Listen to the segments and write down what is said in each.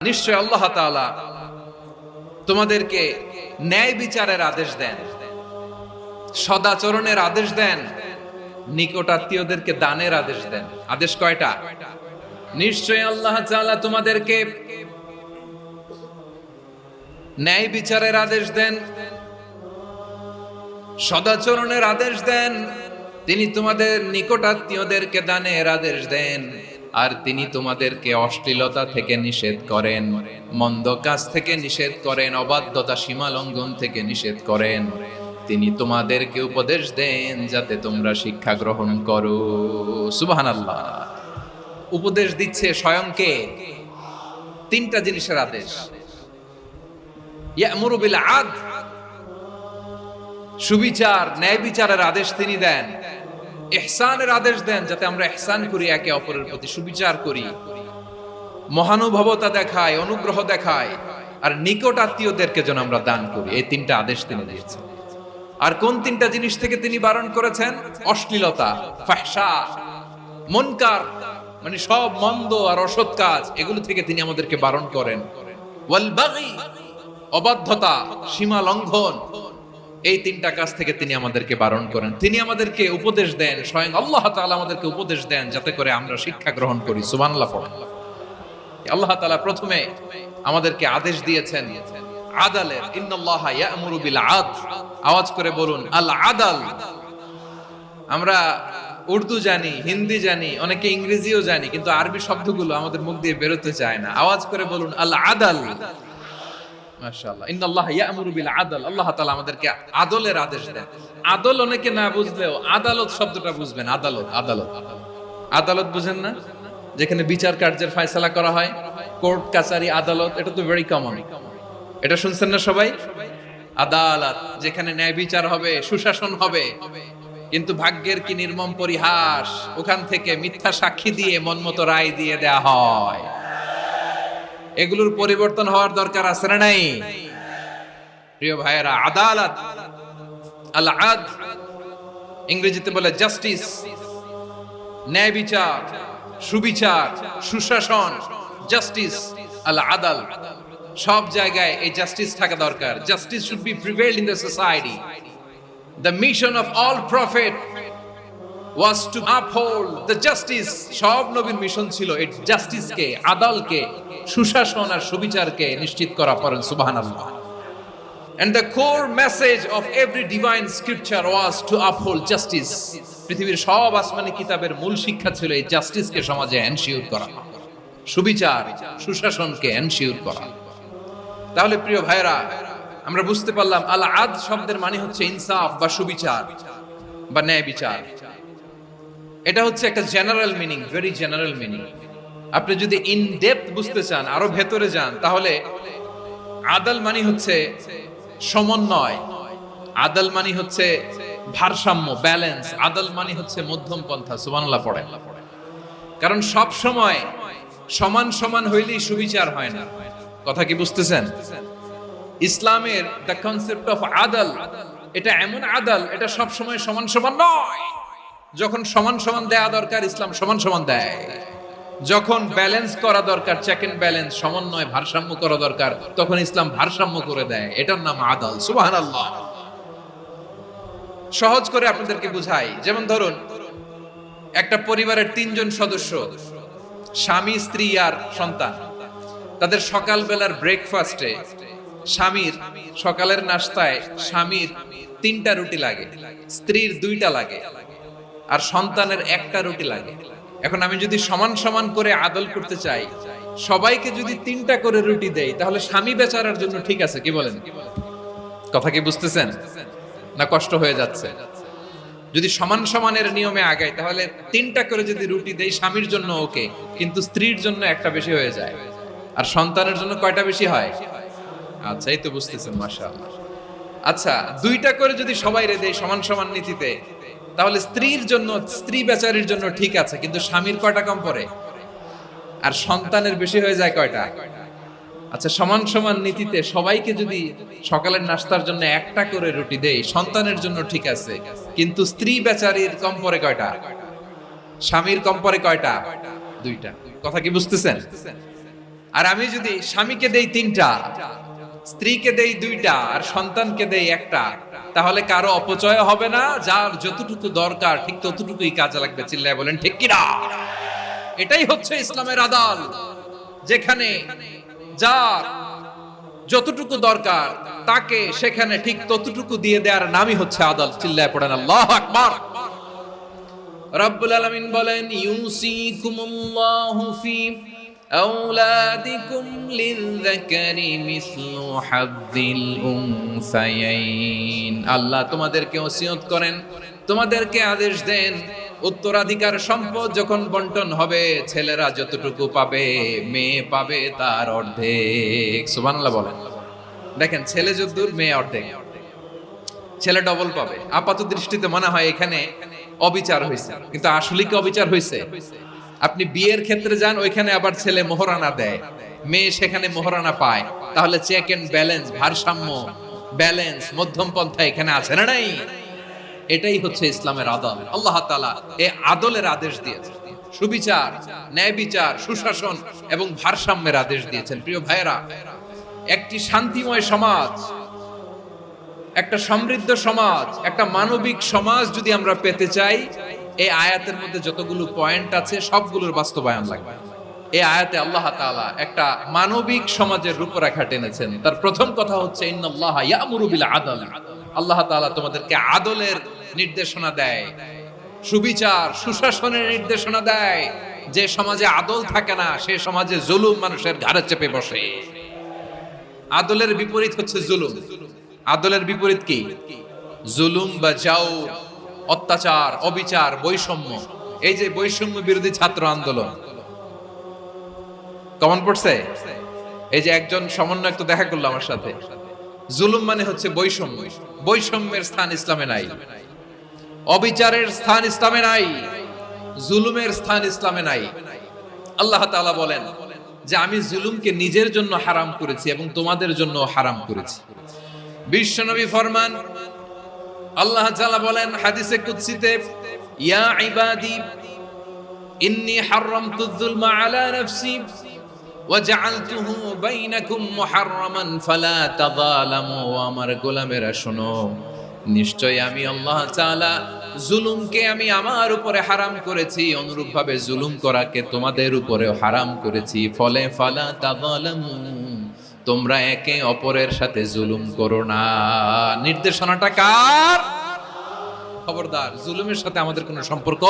নিশ্চয় আল্লাহ তাআলা তোমাদেরকে ন্যায় বিচারের আদেশ দেন, সদাচরণের আদেশ দেন, নিকটাত্মীয়দেরকে দানের আদেশ দেন। আদেশ কয়টা? নিশ্চয় আল্লাহ তাআলা তোমাদেরকে ন্যায় বিচারের আদেশ দেন, সদাচরণের আদেশ দেন, তিনি তোমাদের নিকটাত্মীয়দেরকে দানের আদেশ দেন, আর তিনি তোমাদেরকে অশ্লীলতা থেকে নিষেধ করেন, মন্দ কাজ থেকে নিষেধ করেন, অবাধ্যতা সীমা লঙ্ঘন থেকে নিষেধ করেন। তিনি তোমাদেরকে উপদেশ দেন যাতে তোমরা শিক্ষা গ্রহণ করো। সুবহানাল্লাহ। উপদেশ দিচ্ছে স্বয়ং কে? তিনটা জিনিসের আদেশ। ইয়ামুরু বিল আদল, সুবিচার ন্যায় বিচারের আদেশ তিনি দেন। ইহসানের আদেশ দেন, যাতে আমরা ইহসান করি, একে অপরের প্রতি সুবিচার করি, মহানুভবতা দেখায়, অনুগ্রহ দেখায়, আর নিকট আত্মীয়দেরকে যেন আমরা দান করি। এই তিনটা আদেশ তিনি দিয়েছেন। আর কোন তিনটা জিনিস থেকে তিনি বারণ করেছেন? অশ্লীলতা, ফাহশা, মুনকার, মানে সব মন্দ আর অসৎ কাজ, এগুলো থেকে তিনি আমাদেরকে বারণ করেন। ওয়াল বাগি, অবাধ্যতা, সীমা লঙ্ঘন, এই তিনটা কাজ থেকে তিনি আমাদেরকে বারণ করেন। তিনি আমাদেরকে উপদেশ দেন, স্বয়ং আল্লাহ তাআলা আমাদেরকে উপদেশ দেন যাতে করে আমরা শিক্ষা গ্রহণ করি। সুবহানাল্লাহ পড়েন। আল্লাহ তাআলা প্রথমে আমাদেরকে আদেশ দিয়েছেন আদালের। ইন্নাল্লাহা ইয়া'মুরু বিল আদল। আওয়াজ করে বলুন আল আদাল। আমরা উর্দু জানি, হিন্দি জানি, অনেকে ইংরেজিও জানি, কিন্তু আরবি শব্দগুলো আমাদের মুখ দিয়ে বেরোতে চায় না। আওয়াজ করে বলুন আল আদাল। মাশাআল্লাহ। ইন্নাল্লাহা ইয়া'মুরু বিল আদল। আল্লাহ তাআলা আমাদেরকে আদলের আদেশ দেন। আদল অনেকে না বুঝলেও আদালত শব্দটা বুঝবেন। আদালত, আদালত, আদালত বুঝেন না? যেখানে বিচার কার্যের ফয়সালা করা হয়, কোর্ট কাচারি আদালত, এটা তো ভেরি কমন। এটা শুনছেন না সবাই? আদালত, যেখানে ন্যায় বিচার হবে, সুশাসন হবে। কিন্তু ভাগ্যের কি নির্মম পরিহাস, ওখান থেকে মিথ্যা সাক্ষী দিয়ে মনমতো রায় দিয়ে দেয়া হয়। এগুলোর পরিবর্তন হওয়ার দরকার আছে না নাই? প্রিয় ভাইয়েরা, আদালত, আল আদল, ইংরেজিতে বলে জাস্টিস, ন্যায় বিচার, সুবিচার, সুশাসন, জাস্টিস, আল আদল। সব জায়গায় এই জাস্টিস থাকা দরকার। Justice should be prevailed in the society. The mission of all prophet was to uphold the justice. সব নবীর মিশন ছিল এই জাস্টিসকে, আদালকে, সুশাসন আর সুবিচারকে নিশ্চিত করা। পড়েন সুবহানাল্লাহ। And the core message of every divine scripture was to uphold justice. পৃথিবীর সব আসমানি কিতাবের মূল শিক্ষা ছিল এই জাস্টিসকে সমাজে এনশিওর করা, সুবিচার, সুশাসনকে এনশিওর করা। তাহলে প্রিয় ভাইরা, আমরা বুঝতে পারলাম আল আদল শব্দের মানে হচ্ছে ইনসাফ বা সুবিচার বা ন্যায় বিচার। এটা হচ্ছে একটা general meaning, very general meaning. আপনি যদি ইন ডেপথ বুঝতে চান, আরো ভেতরে যান, তাহলে আদল মানে হচ্ছে সমন্বয়, আদল মানে হচ্ছে ভারসাম্য, ব্যালেন্স, আদল মানে হচ্ছে মধ্যম পন্থা। সুবহানাল্লাহ পড়েন। কারণ সব সময় সমান সমান হইলেই সুবিচার হয় না। কথা কি বুঝতেছেন? ইসলামের দ্য কনসেপ্ট অফ আদল, এটা এমন আদল, এটা সব সময় সমান সমান নয়। যখন সমান সমান দেয়া দরকার, ইসলাম সমান সমান দেয়। যখন ব্যালেন্স করা দরকার, চেক এন্ড ব্যালেন্স, সমন্বয়, ভারসাম্য করা দরকার, তখন ইসলাম ভারসাম্য করে দেয়। এটার নাম আদল। সুবহানাল্লাহ। সহজ করে আপনাদেরকে বুঝাই। যেমন ধরুন, একটা পরিবারের তিনজন সদস্য, স্বামী, স্ত্রী আর সন্তান। তাদের সকালবেলার ব্রেকফাস্টে, স্বামীর সকালের নাস্তায় স্বামীর 3টা রুটি লাগে, স্ত্রীর 2টা লাগে, আর সন্তানের 1টা রুটি লাগে। এখন আমি যদি সমান সমান করে আদল করতে চাই, সবাইকে যদি 3টা করে রুটি দেই, তাহলে স্বামী বেচারার জন্য ঠিক আছে? কি বলেন? কথা কি বুঝতেছেন না কষ্ট হয়ে যাচ্ছে? যদি সমান সমানের নিয়মে আগাই, তাহলে 3টা করে যদি রুটি দেই, স্বামীর জন্য ওকে, কিন্তু স্ত্রীর জন্য 1টা বেশি হয়ে যায়। আর সন্তানের জন্য কয়টা বেশি হয়? আচ্ছা, এই তো বুঝতেছেন, মাশাআল্লাহ। আচ্ছা, 2টা করে যদি সবাই দেই সমান সমান নীতিতে, তাহলে স্ত্রীর জন্য, স্ত্রী বেচারির জন্য ঠিক আছে, কিন্তু স্বামীর কয়টা কম পড়ে? আর সন্তানের বেশি হয়ে যায় কয়টা? আচ্ছা, সমান সমান নীতিতে সবাইকে যদি সকালের নাস্তার জন্য 1টা করে রুটি দেই, সন্তানের জন্য ঠিক আছে, কিন্তু স্ত্রী বেচারির কম পড়ে কয়টা? স্বামীর কম পড়ে কয়টা? 2টা। কথা কি বুঝতেছেন? আর আমি যদি স্বামীকে দেই 3টা, স্ত্রীকে দেই 2টা, আর সন্তানকে দেই 1টা, তাহলে কারো অপচয় হবে না। যার যতটুকু দরকার ঠিক ততটুকুই কাজে লাগবে। চিল্লায় বলেন ঠিক কিনা? এটাই হচ্ছে ইসলামের আদল, যেখানে যার যতটুকু দরকার তাকে সেখানে ঠিক ততটুকু দিয়ে দেওয়ার নামই হচ্ছে আদল। চিল্লায় পড়েন আল্লাহু আকবার। রব্বুল আলামিন বলেন, ইউসিকুমুল্লাহু ফি আওলাদিকুম লিযযাকারি মিসলু হাযযিল উনসায়াইন। আল্লাহ তোমাদেরকে ওসিয়ত করেন, তোমাদেরকে আদেশ দেন, উত্তরাধিকার সম্পদ যখন বন্টন হবে, ছেলেরা যতটুকু পাবে মেয়ে পাবে তার অর্ধেক। সুবহানাল্লাহ বলেন। দেখেন, ছেলে যতদূর মেয়ে অর্ধেক, ছেলে ডবল পাবে। আপাত দৃষ্টিতে মনে হয় এখানে অবিচার হয়েছে, কিন্তু আসলে কি অবিচার হয়েছে? আপনি বিয়ের ক্ষেত্রে যান, ওইখানে আবার ছেলে মোহরানা দেয়, মেয়ে সেখানে মোহরানা পায়। তাহলে চেক এন্ড ব্যালেন্স, ভারসাম্য, ব্যালেন্স, মধ্যম পন্থা এখানে আছে না নাই? এটাই হচ্ছে ইসলামের আদল। আল্লাহ তাআলা এই আদলের আদেশ দিয়েছেন, সুবিচার, ন্যায় বিচার, সুশাসন এবং ভারসাম্যের আদেশ দিয়েছেন। প্রিয় ভাইয়েরা, একটি শান্তিময় সমাজ, একটা সমৃদ্ধ সমাজ, একটা মানবিক সমাজ যদি আমরা পেতে চাই, এই আয়াতের মধ্যে যতগুলো পয়েন্ট আছে সবগুলোর বাস্তবায়ন লাগবে। এই আয়াতে আল্লাহ তাআলা একটা মানবিক সমাজের রূপরেখা টেনেছেন। তার প্রথম কথা হচ্ছে ইন্নাল্লাহা ইয়ামুরু বিল আদল। আল্লাহ তাআলা তোমাদেরকে আদলের নির্দেশনা দেয়, সুবিচার, সুশাসনের নির্দেশনা দেয়। যে সমাজে আদল থাকে না, সেই সমাজে জুলুম মানুষের ঘাড়ে চেপে বসে। আদলের বিপরীত হচ্ছে জুলুম। আদলের বিপরীত কি? জুলুম বা জাওর, অত্যাচার, অবিচার, বৈষম্য। এই যে বৈষম্য বিরোধী ছাত্র আন্দোলন কমন পড়ছে? এই যে একজন সমন্বয়ক তো দেখা করলো আমার সাথে। জুলুম মানে হচ্ছে বৈষম্য। বৈষম্যের স্থান ইসলামে নাই, অবিচারের স্থান ইসলামে নাই, জুলুমের স্থান ইসলামে নাই। আল্লাহ তাআলা বলেন যে আমি জুলুমকে নিজের জন্য হারাম করেছি এবং তোমাদের জন্য হারাম করেছি। বিশ্বনবী ফরমান, আল্লাহ তাআলা বলেন হাদিসে কুদসিতে, ইয়া ইবাদি ইন্নী হারামতুয যুলমা আলা নাফসি ওয়া জাআলতুহু বাইনাকুম মুহাররামান ফালা তাযালামু। আমার গোলামেরা শোনো, নিশ্চয় আমি আল্লাহ তাআলা জুলুমকে আমি আমার উপরে হারাম করেছি, অনুরূপভাবে জুলুম করাকে তোমাদের উপরেও হারাম করেছি। ফলে ফালা তাযালামু, তোমরা একে অপরের সাথে জুলুম করো না। নির্দেশনাটা কার? খবরদার, জুলুমের সাথে আমাদের কোনো সম্পর্ক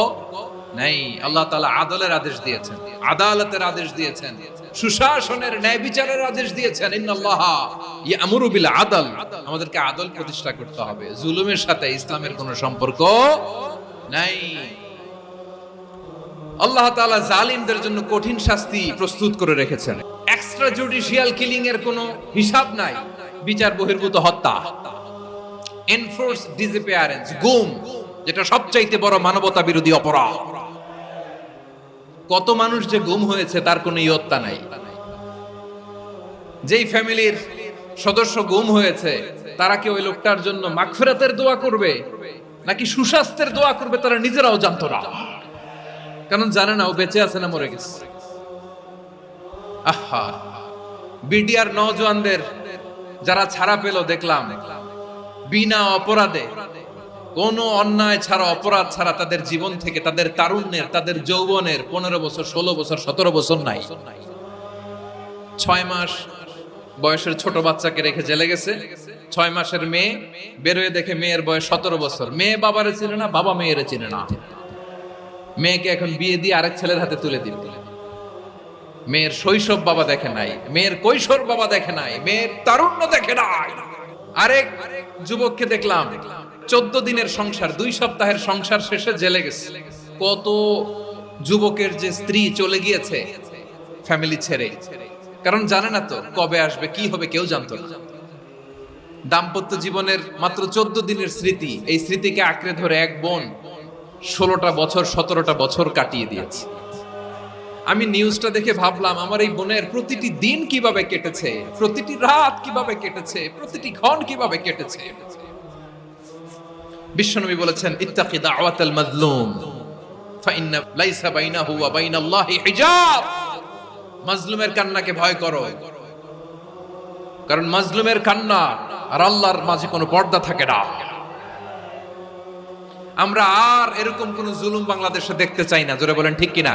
নাই। আল্লাহ তাআলা আদলের আদেশ দিয়েছেন, আদালতের আদেশ দিয়েছেন, সুশাসনের, ন্যায় বিচারের আদেশ দিয়েছেন। ইন্নাল্লাহা ইয়ামুরু বিল আদল। আমাদেরকে আদল প্রতিষ্ঠা করতে হবে। জুলুমের সাথে ইসলামের কোনো সম্পর্ক নাই। আল্লাহ তাআলা জালিমদের জন্য কঠিন শাস্তি প্রস্তুত করে রেখেছেন। এক্সট্রা জুডিশিয়াল কিলিং এর কোনো হিসাব নাই। বিচার বহির্ভূত হত্যা, এনফোর্স ডিসঅ্যাপিয়ারেন্স, গুম, যেটা সবচাইতে বড় মানবতা বিরোধী অপরাধ। কত মানুষ যে গুম হয়েছে তার কোনো ইয়ত্তা নাই। যেই ফ্যামিলির সদস্য গুম হয়েছে, তারা কি ওই লোকটার জন্য মাগফিরাতের দোয়া করবে নাকি সুস্বাস্থ্যের দোয়া করবে তারা নিজেরাও জানতো না। কারণ জানে না ও বেঁচে আছে না মরে গেছে। আহা, বিডিআর নওজোয়ানদের যারা ছাড়া পেল দেখলাম, বিনা অপরাধে, কোনো অন্যায় ছাড়া, অপরাধ ছাড়া তাদের জীবন থেকে, তাদের তারুণ্যের, তাদের যৌবনের 15 বছর, 16 বছর, 17 বছর নাই। 6 মাস বয়সের ছোট বাচ্চাকে রেখে জেলে গেছে। 6 মাসের মেয়ে বেরোয় দেখে মেয়ের বয়স 17 বছর। মেয়ে বাবারে চিনে না, বাবা মেয়েরে চিনে না। মেয়েকে এখন বিয়ে দিয়ে আরেক ছেলের হাতে তুলে দিল। মেয়ের শৈশব বাবা দেখে নাই, মেয়ের কৈশোর বাবা দেখে নাই, মেয়ের তারুণ্য দেখে নাই। আরেক যুবককে দেখলাম 14 দিনের সংসার, 2 সপ্তাহের সংসার শেষে জেলে গেছে। কত যুবকের যে স্ত্রী চলে গিয়েছে ফ্যামিলি ছেড়ে, কারণ জানে না তো কবে আসবে, কি হবে, কেউ জানতো না। দাম্পত্য জীবনের মাত্র 14 দিনের স্মৃতি, এই স্মৃতিকে আঁকড়ে ধরে এক বোন 16টা বছর, 17টা বছর কাটিয়ে দিয়েছে। আমি নিউজটা দেখে ভাবলাম, আমার এই বোনের প্রতিটি দিন কিভাবে কেটেছে, প্রতিটি রাত কিভাবে কেটেছে, প্রতিটি ক্ষণ কিভাবে কেটেছে। বিশ্বনবী বলেছেন, ইত্তাকি দাওয়াতাল মাজলুম ফাইন্না লাইসা বাইনাহু ওয়া বাইনাল্লাহি হিজাব। মাজলুমের কান্নাকে ভয় করো, কারণ মাজলুমের কান্না আর আল্লাহর মাঝে কোনো পর্দা থাকে না। আমরা আর এরকম কোন জুলুম বাংলাদেশে দেখতে চাই না, জোরে বলেন ঠিক কিনা?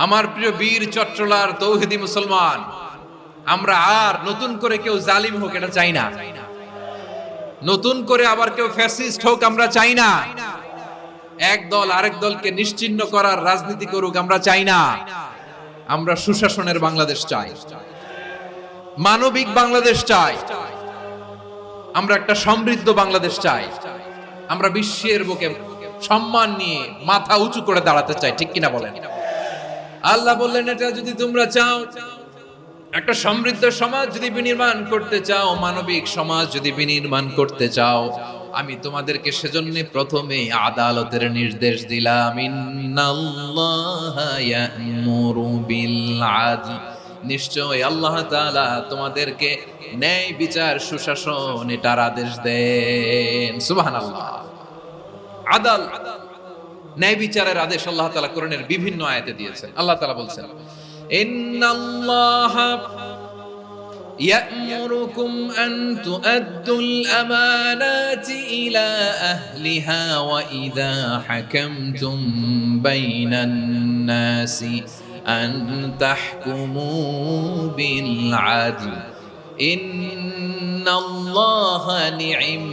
আমার প্রিয় বীর চট্টলার তৌহিদি মুসলমান, আমরা আর নতুন করে কেউ জালিম হোক এটা চাই না, নতুন করে আবার কেউ ফ্যাসিস্ট হোক আমরা চাই না, এক দল আরেক দলকে নিশ্চিহ্ন করার রাজনীতি করুক আমরা চাই না। আমরা সুশাসনের বাংলাদেশ চাই, মানবিক বাংলাদেশ চাই, আমরা একটা সমৃদ্ধ বাংলাদেশ চাই, আমরা বিশ্বের বুকে সম্মান নিয়ে মাথা উঁচু করে দাঁড়াতে চাই, ঠিক কিনা বলেন? আল্লাহ বললেন, এটা যদি তোমরা চাও, একটা সমৃদ্ধ সমাজ যদি বিনির্মাণ করতে চাও, মানবিক সমাজ যদি বিনির্মাণ করতে চাও, আমি তোমাদেরকে সেজন্য প্রথমে আদালতের নির্দেশ দিলাম। ইন্নাল্লাহা ইয়া'মুরু বিল আদল, নিশ্চয় আল্লাহ তাআলা তোমাদেরকে ন্যায় বিচার সুশাসন এটার আদেশ দেন। সুবহানাল্লাহ। আদাল, ন্যায় বিচারের আদেশ আল্লাহ তাআলা কোরআনের বিভিন্ন আয়াতে দিয়েছেন। আল্লাহ তাআলা বলছেন, ইন্নাল্লাহা يأمركم أن تؤدوا الأمانات إلى أهلها وإذا حكمتم بين الناس أن تحكموا بالعدل إن الله نعم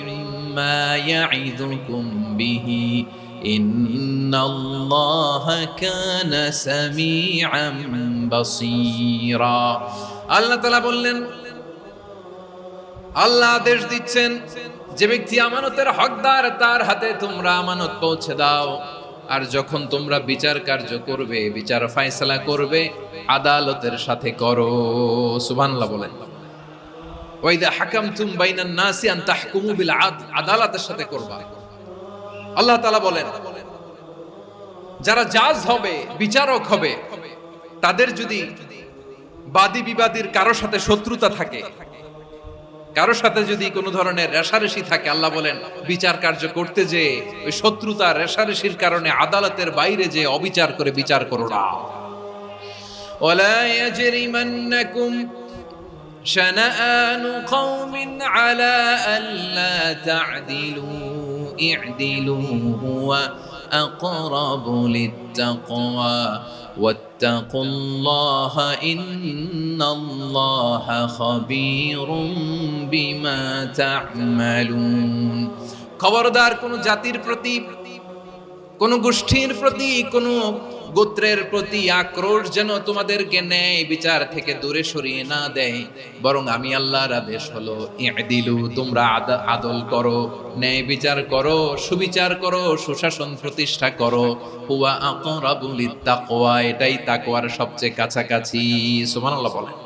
ما يعظكم به إن الله كان سميعا بصيرا। আল্লাহ তাআলা বললেন, আল্লাহ আদেশ দিচ্ছেন, যে ব্যক্তি আমানতের হকদার তার হাতে তোমরা আমানত পৌঁছে দাও, আর যখন তোমরা বিচার কার্য করবে, বিচার ফয়সালা করবে, আদালতের সাথে করো। সুবহানাল্লাহ বলেন। ওয়া ইযা হাকামতুম বাইনান নাসি আন তাহকুমু বিল আদল, আদালতের সাথে করবা। আল্লাহ তাআলা বলেন, যারা জাজ হবে, বিচারক হবে, তাদের যদি বাদী বিবাদীর কারোর সাথে শত্রুতা থাকে, কারোর সাথে যদি কোনো ধরনের রেষারেষি থাকে, আল্লাহ বলেন বিচার কার্য করতে যে ওই শত্রুতা রেষারেষির কারণে আদালতের বাইরে যে অবিচার করে বিচার করো না। ওয়ালা ইয়াজরিমান্নাকুম শানাআনু কওমিন আলা আল্লা তা'দিলু ই'দিলু হুয়া আকরাবু লিত্তাকওয়া ওয়াত্তাকুল্লাহা ইন্নাল্লাহা খাবীরুম বিমা তা'মালুন। খবরদার কোন জাতির প্রতি, কোন গোষ্ঠীর প্রতি, কোন গোত্রের প্রতি আক্রোশ যেন তোমাদেরকে ন্যায় বিচার থেকে দূরে সরিয়ে না দেয়, বরং আমি আল্লাহর আদেশ হলো ই'দিলু, তোমরা আদল করো, ন্যায় বিচার করো, সুবিচার করো, সুশাসন প্রতিষ্ঠা করো। হুয়া আকরাবু লিত্তাকওয়া, এটাই তাকওয়ার সবচেয়ে কাছাকাছি। সুবহানাল্লাহ বলেন।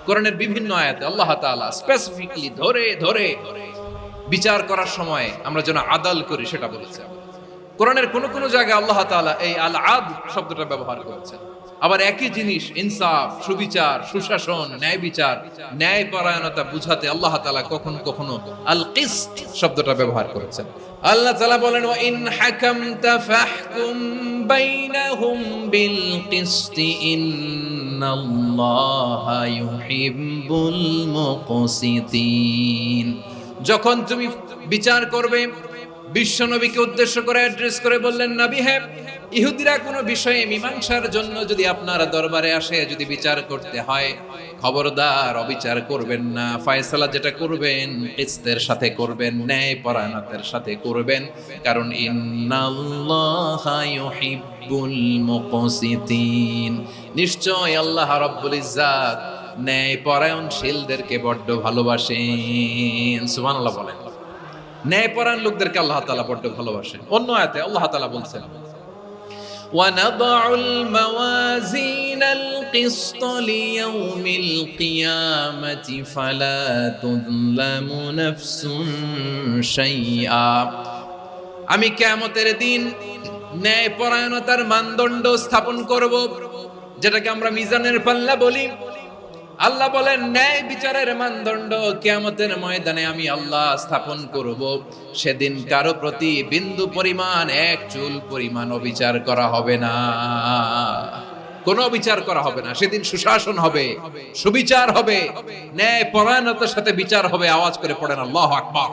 কোরআনের বিভিন্ন আয়াতে আল্লাহ তাআলা স্পেসিফিকলি ধরে ধরে বিচার করার সময় আমরা যেন আদল করি সেটা বলেছেন। কোরআনের কোন কোন জায়গায় আল্লাহ তাআলা এই আল আদল শব্দটা ব্যবহার করেছেন। আবার একই জিনিস ইনসাফ, সুবিচার, সুশাসন, ন্যায় বিচার, ন্যায় পরায়ণতা বুঝাতে আল্লাহ তাআলা কখনো কখনো আল কিসত শব্দটা ব্যবহার করেছেন। আল্লাহ তাআলা বলেন, ওয়া ইন হাকামতা ফাহকুম বাইনাহুম বিল কিসতি ইন্নাল্লাহা ইউহিব্বুল মুকসিতিন। যখন তুমি বিচার করবে, বিশ্বনবীকে উদ্দেশ্য করে অ্যাড্রেস করে বললেন, নবী হে, ইহুদিরা কোনো বিষয়ে মীমাংসার জন্য যদি আপনার দরবারে আসে, যদি বিচার করতে হয়, খবরদার অবিচার করবেন না, ফয়সালা যেটা করবেন কিসতের সাথে করবেন, ন্যায় পরায়ণতার সাথে করবেন, কারণ ইন্নাল্লাহা ইউহিব্বুল মুকসিতিন, নিশ্চয় আল্লাহ রাব্বুল ইজ্জাত ন্যায় পরায়ণশীলদেরকে বড্ড ভালোবাসেন। সুবহানাল্লাহ বলেন। ন্যায়পরায়ণ লোকদেরকে আল্লাহ তাআলা বড্ড ভালোবাসেন। অন্য আয়াতে আল্লাহ তাআলা বলছেন, ওয়ানাদউল মাওয়াজিনাল কিসত লিয়াউমিল কিয়ামাতি ফালা তুযলামু নাফসুন শাইআ। আমি কিয়ামতের দিন ন্যায়পরায়ণতার মানদণ্ড স্থাপন করব, যেটাকে আমরা মিজানের পাল্লা বলি। আল্লাহ বলেন, ন্যায় বিচারের মানদণ্ড কিয়ামতের ময়দানে আমি আল্লাহ স্থাপন করব। সেদিন কারো প্রতি বিন্দু পরিমাণ, এক চুল পরিমাণ অবিচার করা হবে না। কোনো বিচার করা হবে না, সেদিন সুশাসন হবে, সুবিচার হবে, ন্যায় পরায়ণতার সাথে বিচার হবে। আওয়াজ করে পড়েন আল্লাহু আকবার।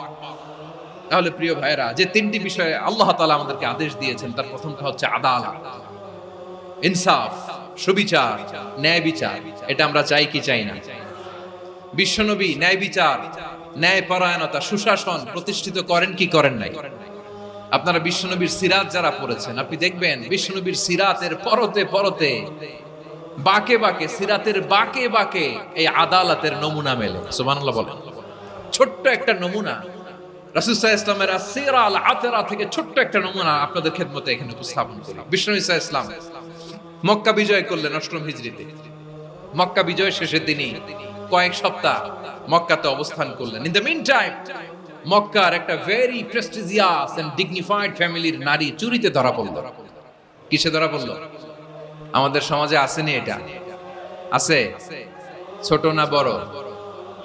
তাহলে প্রিয় ভাইরা, যে তিনটি বিষয়ে আল্লাহ তাআলা আমাদেরকে আদেশ দিয়েছেন, তার প্রথমটা হচ্ছে আদালত, ইনসাফ, সুবিচার, ন্যায় বিচার। এটা আমরা চাই কি চাই না? বিশ্বনবী ন্যায় বিচার, ন্যায় পরায়ণতা, সুশাসন প্রতিষ্ঠিত করেন কি করেন নাই? আপনারা বিশ্বনবীর সিরাত যারা পড়েছেন, আপনি দেখবেন বিশ্বনবীর সিরাতের পরতে পরতে, বাকে বাকে, সিরাতের বাকে বাকে এই আদালতের নমুনা মেলে। সুবহানাল্লাহ বলেন। ছোট্ট একটা নমুনা রাসূল সাল্লাল্লাহু আলাইহি ওয়াসাল্লামের আসসিরা আল আতরা থেকে ছোট্ট একটা নমুনা আপনাদের খেদমতে এখানে উপস্থাপন করি। বিশ্বনবী সাল্লাল্লাহু আলাইহি ওয়াসাল্লাম মক্কা বিজয় করলেন ৮ম হিজরিতে। মক্কা বিজয় শেষের দিনই কয়েক সপ্তাহ মক্কাতে অবস্থান করলেন। ইন দ্য মিন টাইম মক্কার একটা ভেরি প্রেস্টিজিয়াস এন্ড ডিগনিফাইড ফ্যামিলির নারী চুরিতে ধরা পড়ল। কিসে ধরা পড়ল? আমাদের সমাজে আসেনি এটা? আছে? ছোট না বড়?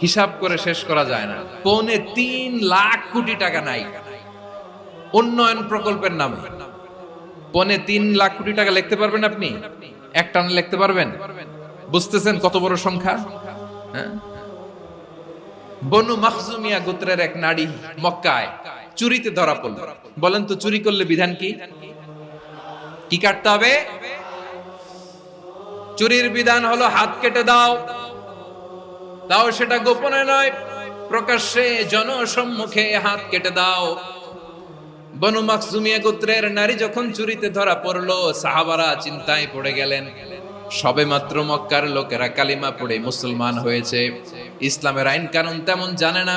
হিসাব করে শেষ করা যায় না। ৩.৫ লাখ কোটি টাকা নাই উন্নয়ন প্রকল্পের নামে। ৩.৫ লাখ কোটি টাকা লিখতে পারবেন আপনি? একটানা লিখতে পারবেন? বুঝতেছেন কত বড় সংখ্যা? হ্যাঁ, বনু মাখজুমিয়া গোত্রের এক নারী মক্কায় চুরিতে ধরা পড়ল। বলেন তো চুরি করলে বিধান কি? কি কাটতে হবে? চুরির বিধান হলো হাত কেটে দাও। তাও সেটা গোপনে নয়, প্রকাশ্যে জনসম্মুখে হাত কেটে দাও। বনু মাখজুমিয়া গোত্রের নারী যখন চুরিতে ধরা পড়লো, সাহাবারা চিন্তায় পড়ে গেলেন। সবে মাত্র মক্কার লোকেরা কালিমা পড়ে মুসলমান হয়েছে, ইসলামের আইন কানুন তেমন জানে না,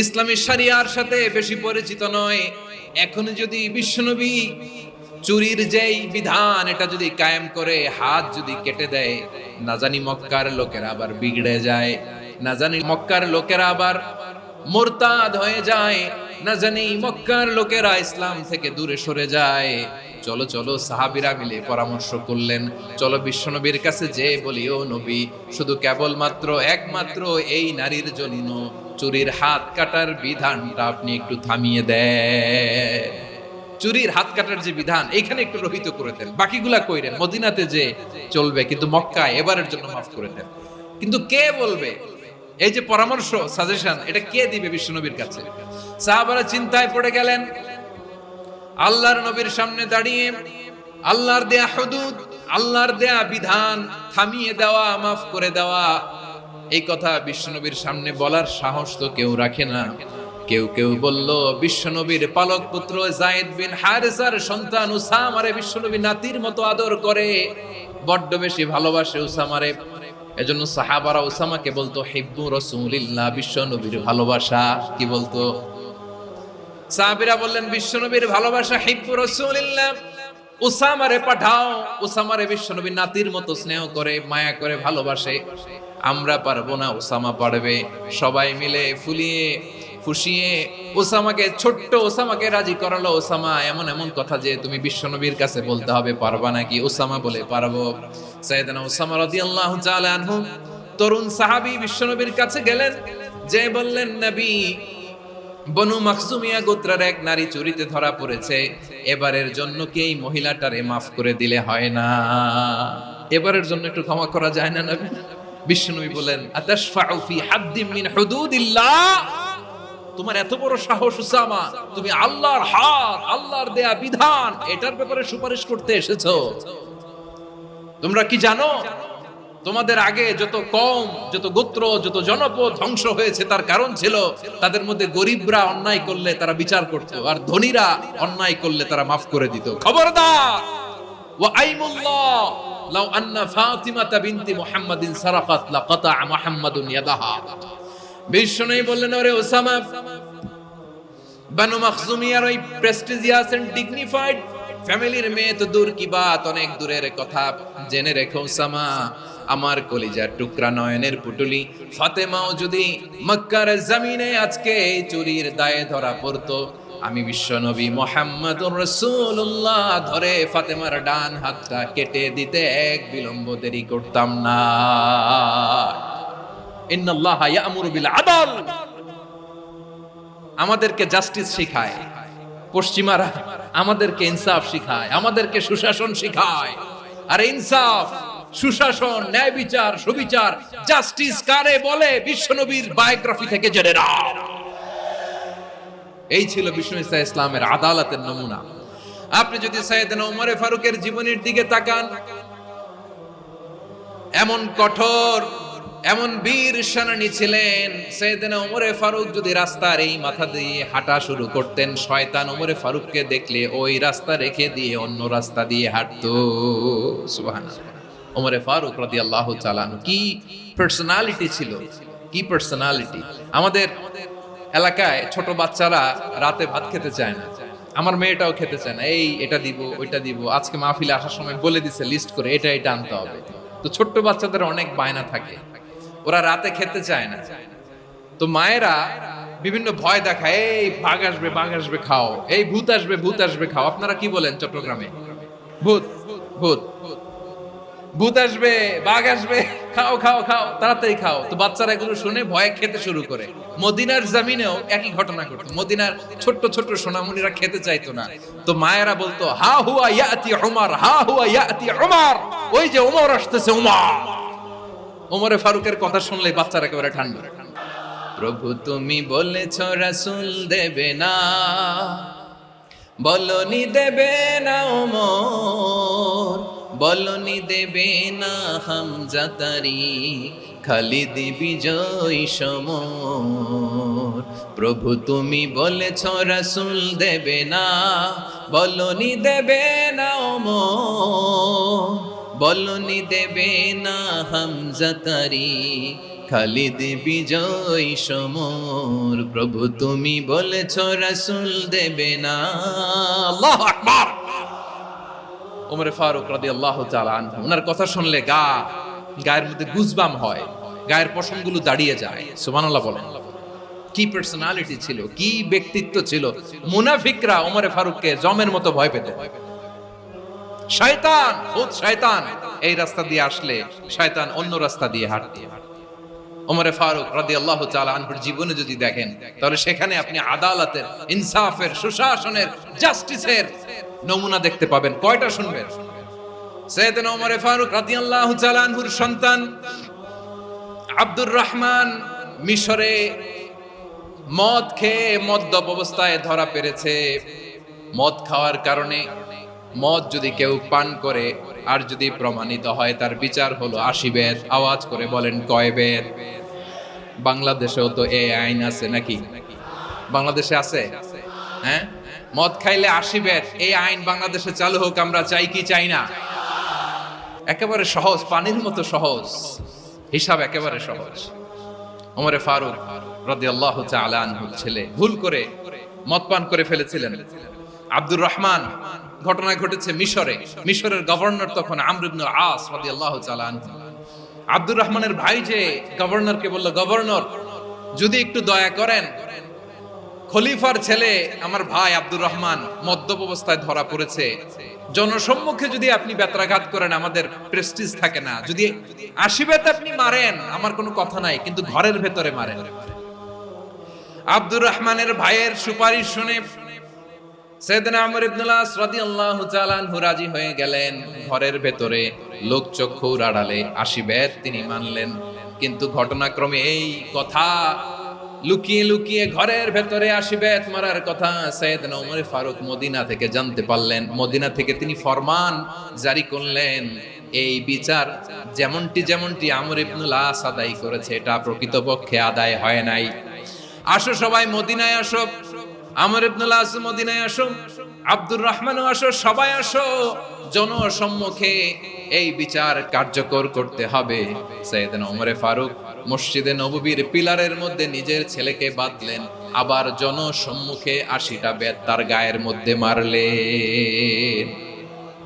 ইসলামী শরিয়ার সাথে বেশি পরিচিত নয়। এখন যদি বিশ্বনবী চুরির যেই বিধান এটা যদি কায়েম করে হাত যদি কেটে দেয়, না জানি মক্কার লোকেরা আবার বিগড়ে যায়, না জানি মক্কার লোকেরা আবার মুরতাদ হয়ে যায়, না জানি মক্কার লোকেরা ইসলাম থেকে দূরে সরে যায়। চলো চলো, সাহাবীরা মিলে পরামর্শ করলেন, চলো বিশ্বনবীর কাছে যে বলি, ও নবী, শুধু কেবলমাত্র একমাত্র এই নারীর জন্য চুরির হাত কাটার বিধানটা আপনি একটু থামিয়ে দেন। চুরির হাত কাটার যে বিধান এখানে একটু রহিত করে দেন, বাকিগুলা কইরেন মদিনাতে যে চলবে, কিন্তু মক্কায় এবারের জন্য মাফ করে দেন। কিন্তু কে বলবে? এই যে পরামর্শ, সাজেশন, এটা কে দিবে বিশ্বনবীর কাছে? সাহাবারা চিন্তায় পড়ে গেলেন। আল্লাহর নবীর সামনে দাঁড়িয়ে আল্লাহর দেয়া হুদুদ, আল্লাহর দেয়া বিধান থামিয়ে দেওয়া, মাফ করে দেওয়া, এই কথা বিশ্বনবীর সামনে বলার সাহস তো কেউ রাখে না। কেউ কেউ বলল, বিশ্বনবীর পালক পুত্র যায়েদ বিন হারেসার সন্তান উসামারে বিশ্বনবী নাতির মতো আদর করে, বড্ড বেশি ভালোবাসে উসামারে। এজন্য সাহাবারা উসামাকে বলতো হিব্বু রাসূলিল্লাহ, বিশ্বনবীর ভালোবাসা। কি বলতো? সাহাবীরা বললেন, বিশ্বনবীর ভালোবাসা হিব্বু রাসূলিল্লাহ, উসামারে পাঠাও। উসামারে বিশ্বনবী নাতির মতো স্নেহ করে, মায়া করে, ভালোবাসে। আমরা পারবো না, উসামা পারবে। সবাই মিলে ফুলিয়ে ফুসিয়ে ওসামাকে, ছোট্ট ওসামাকে রাজি করালো। ওসামা এমন এমন কথা যে তুমি বিশ্বনবীর কাছে বলতে হবে, পারবা নাকি? ওসামা বলে, পারবো। সাইয়েদনা ওসামা রাদিয়াল্লাহু তাআলা আনহু তরুণ সাহাবী বিশ্বনবীর কাছে গেলেন, যে বললেন, নবী, বনু মাখজুমিয়া গোত্রের এক নারী চুরিতে ধরা পড়েছে, এবারের জন্য কি এই মহিলাটারে মাফ করে দিলে হয় না? এবারের জন্য একটু ক্ষমা করা যায় না নবী? বিশ্বনবী বলেন, আতাশফাউ ফি হাদ্দিম মিন হুদুদিল্লাহ, তোমার এত বড় সাহস উসামা, তুমি আল্লাহর হাত, আল্লাহর দেয়া বিধান, এটার ব্যাপারে সুপারিশ করতে এসেছো? তোমরা কি জানো তোমাদের আগে যত কওম, যত গোত্র, যত জনপদ ধ্বংস হয়েছে তার কারণ ছিল তাদের মধ্যে গরিবরা অন্যায় করলে তারা বিচার করত, আর ধনীরা অন্যায় করলে তারা মাফ করে দিত। খবরদার! ওয়া আইমুল্লাহ লাউ আন্না ফাতিমাতা বিনতি মুহাম্মাদিন সারাকাত লাকাতা মুহাম্মাদুন ইয়াদাহা। বিশ্বনবী বললেন, ওরে ওসামা, বানু মাখজুমিয়ার ওই প্রেস্টিজিয়াস এন্ড ডিগনিফাইড ফ্যামিলির মেয়ে তো দূর কি বাত, অনেক দূরের কথা। জেনে রেখো ওসামা, আমার কলিজার টুকরা, নয়নের পুটুলি ফাতেমাও যদি মক্কার জমিনে আজকে চুরির দায়ে ধরা পড়তো, আমি বিশ্বনবী মুহাম্মদুর রাসূলুল্লাহ ধরে ফাতেমার ডান হাতটা কেটে দিতে এক বিলম্ব দেরি করতাম না। ইন্নাল্লাহা ইয়া'মুরু বিল আদল, আমাদেরকে জাস্টিস শিখায় পশ্চিমারা, আমাদেরকে ইনসাফ শিখায়, আমাদেরকে সুশাসন শিখায়। আর ইনসাফ, সুশাসন, ন্যায় বিচার, সুবিচার, জাস্টিস কারে বলে বিশ্বনবীর বায়োগ্রাফি থেকে জেনে নাও। এই ছিল বিষ্ণু ইসলামের আদালতের নমুনা। আপনি যদি সাইয়েদনা ওমর ফারুকের জীবনের দিকে তাকান, এমন কঠোর, এমন বীর সেনানী ছিলেন। সাইয়েদনা ওমর ফারুক যদি রাস্তার এই মাথা দিয়ে হাঁটা শুরু করতেন, শয়তান ওমর ফারুককে দেখলে ওই রাস্তা রেখে দিয়ে অন্য রাস্তা দিয়ে হাঁটতো। সুবহানাল্লাহ। ওমর ফারুক রাদিয়াল্লাহু তাআলা কি পার্সোনালিটি ছিল, কি পার্সোনালিটি। আমাদের এলাকায় ছোট বাচ্চারা রাতে ভাত খেতে চায় না, আমার মেয়েটাও খেতে চায় না। এই এটা দিব, ওইটা দিব, আজকে মাহফিলে আসার সময় বলে দিছে লিস্ট করে এটা এটা আনতে হবে। তো ছোট্ট বাচ্চাদের অনেক বায়না থাকে, ওরা রাতে খেতে চায় না। তো মায়েরা বিভিন্ন ভয় দেখায়, এই বাঘ আসবে, বাঘ আসবে খাও, এই ভূত আসবে, ভূত আসবে খাও। আপনারা কি বলেন চট্টগ্রামে? ভূত, ভূত, ভূত আসবে, বাঘ আসবে, খাও খাও খাও, তাড়াতাড়ি খাও। তো বাচ্চারা এগুলো শুনে ভয়ে খেতে শুরু করে। মদিনার জমিনেও একই ঘটনা ঘটতো। মদিনার ছোট্ট ছোট্ট সোনামণিরা খেতে চাইতো না। তো মায়েরা বলতো, হা হুয়া ইয়াতি উমর, হা হুয়া ইয়াতি উমর, ওই যে ওমর আসতেছে, ওমর। ওমরে ফারুকের কথা শুনলে বাচ্চারা একেবারে ঠান্ডা। প্রভু তুমি বলেছ রাসূল দেবে না, বলনি দেবে না ওমর, বলনি দেবে না হামজা তারি, খালিদ বিজয় সমর। প্রভু তুমি বলেছ রাসূল দেবে না, বলনি দেবে না ওমর, বলনি দেবে না হামজা তারি, খালিদ বিজয় সমর। প্রভু তুমি বলেছ রাসূল দেবে না। আল্লাহু আকবার। ওমর ফারুক রাদিয়াল্লাহু তাআলা আনহু, ওনার কথা শুনলে গায়ের মধ্যে গুজবাম হয়, গায়ের পশমগুলো দাঁড়িয়ে যায়। সুবহানাল্লাহ বলেন। কি পার্সোনালিটি ছিল, কি ব্যক্তিত্ব ছিল। মুনাফিকরা ওমর ফারুককে জমের মতো ভয় পেত। শয়তান, খুদ শয়তান এই রাস্তা দিয়ে আসলে শয়তান অন্য রাস্তা দিয়ে হাঁটত। ওমর ফারুক রাদিয়াল্লাহু তাআলা আনহুর জীবনে যদি দেখেন, তাহলে সেখানে আপনি আদালতের, ইনসাফের, সুশাসনের, জাস্টিসের নমুনা দেখতে পাবেন। কয়টা শুনবেন? সাইয়েদনা ওমর ফারুক রাদিয়াল্লাহু তাআলা আনহুর সন্তান আব্দুর রহমান মিশরে মদ খেয়ে মদ্যপ অবস্থায় ধরা পড়েছে। মদ খাওয়ার কারণে, মদ যদি কেউ পান করে আর যদি প্রমাণিত হয়, তার বিচার হলো 80 বেত। আওয়াজ করে বলেন কয় বেত? বাংলাদেশেও তো এই আইন আছে নাকি? বাংলাদেশে আছে? হ্যাঁ, মদ খাইলে 80 বেত, এই আইন বাংলাদেশে চালু হোক, আমরা চাই কি চাই না? একেবারে সহজ, পানির মতো সহজ হিসাব, একেবারে সহজ। ওমর ফারুক রাদিয়াল্লাহু তাআলা আনহুর ছেলে ভুল করে মদ পান করে ফেলেছিলেন। আব্দুর রহমান, ঘটনা ঘটেছে মিশরে। মিশরের গভর্নর তখন আমর ইবনে আস রাদিয়াল্লাহু তাআলা আনহু। আব্দুর রহমানের ভাই যে গভর্নরকে বলল, গভর্নর যদি একটু দয়া করেন, খলিফার ছেলে আমার ভাই আব্দুর রহমান মদ্যপ অবস্থায় ধরা পড়েছে, জনসম্মুখে যদি আপনি বেত্রাঘাত করেন আমাদের প্রেস্টিজ থাকে না, যদি 80 বেত আপনি মারেন আমার কোনো কথা নাই, কিন্তু ঘরের ভেতরে মারেন। আব্দুর রহমানের ভাইয়ের সুপারিশ শুনে সাইয়েদনা আমর ইবনুল আস রাদিয়াল্লাহু তাআলা আনহু রাজি হয়ে গেলেন। ঘরের ভেতরে লোকচক্ষুর আড়ালে 80 বেত তিনি মানলেন। কিন্তু ঘটনাক্রমে এই কথা লুকিয়ে লুকিয়ে ঘরের ভেতরে 80 বেত মারার কথা সাইয়েদনা ওমর ফারুক মদিনা থেকে জানতে পারলেন। মদিনা থেকে তিনি ফরমান জারি করলেন, এই বিচার যেমনটি আমর ইবনুল আস আদায় করেছে, এটা প্রকৃতপক্ষে আদায় হয় নাই। আসো সবাই মদিনায় আসো, আমর ইবনুল আস মদিনায় আসো, আব্দুর রহমানও আসো, সবাই আসো, জনসম্মুখে এই বিচার কার্যকর করতে হবে। সাইয়েদনা ওমর ফারুক মসজিদে নববীর পিলারের মধ্যে নিজের ছেলেকে বাঁধলেন, আবার জনসম্মুখে 80টা বেত তার গায়ের মধ্যে মারলেন।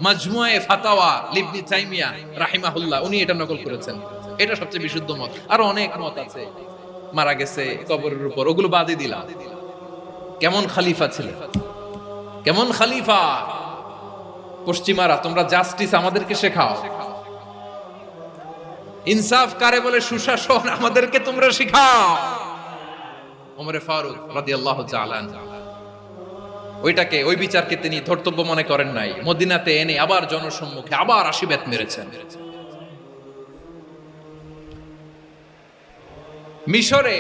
মাজমুয়ে ফাতাওয়া ইবনে তাইমিয়া রাহিমাহুল্লাহ উনি এটা নকল করেছেন। এটা সবচেয়ে বিশুদ্ধ মত। আর অনেক মত আছে, মারা গেছে কবরের উপর, ওগুলো বাদই দিলাম। কেমন খলিফা ছিলেন, কেমন খলিফা! পশ্চিমারা তোমরা জাস্টিস আমাদেরকে শেখাও, ইনসাফ কারে বলে, সুশাসন আমাদেরকে তোমরা শেখাও। ওমর ফারুক রাদিয়াল্লাহু তাআলা আনহু ওই বিচারকে তিনি ধর্তব্য মনে করেন নাই, মদিনাতে এনে আবার জনসম্মুখে আবার 80 বেত মেরেছেন। মিশরে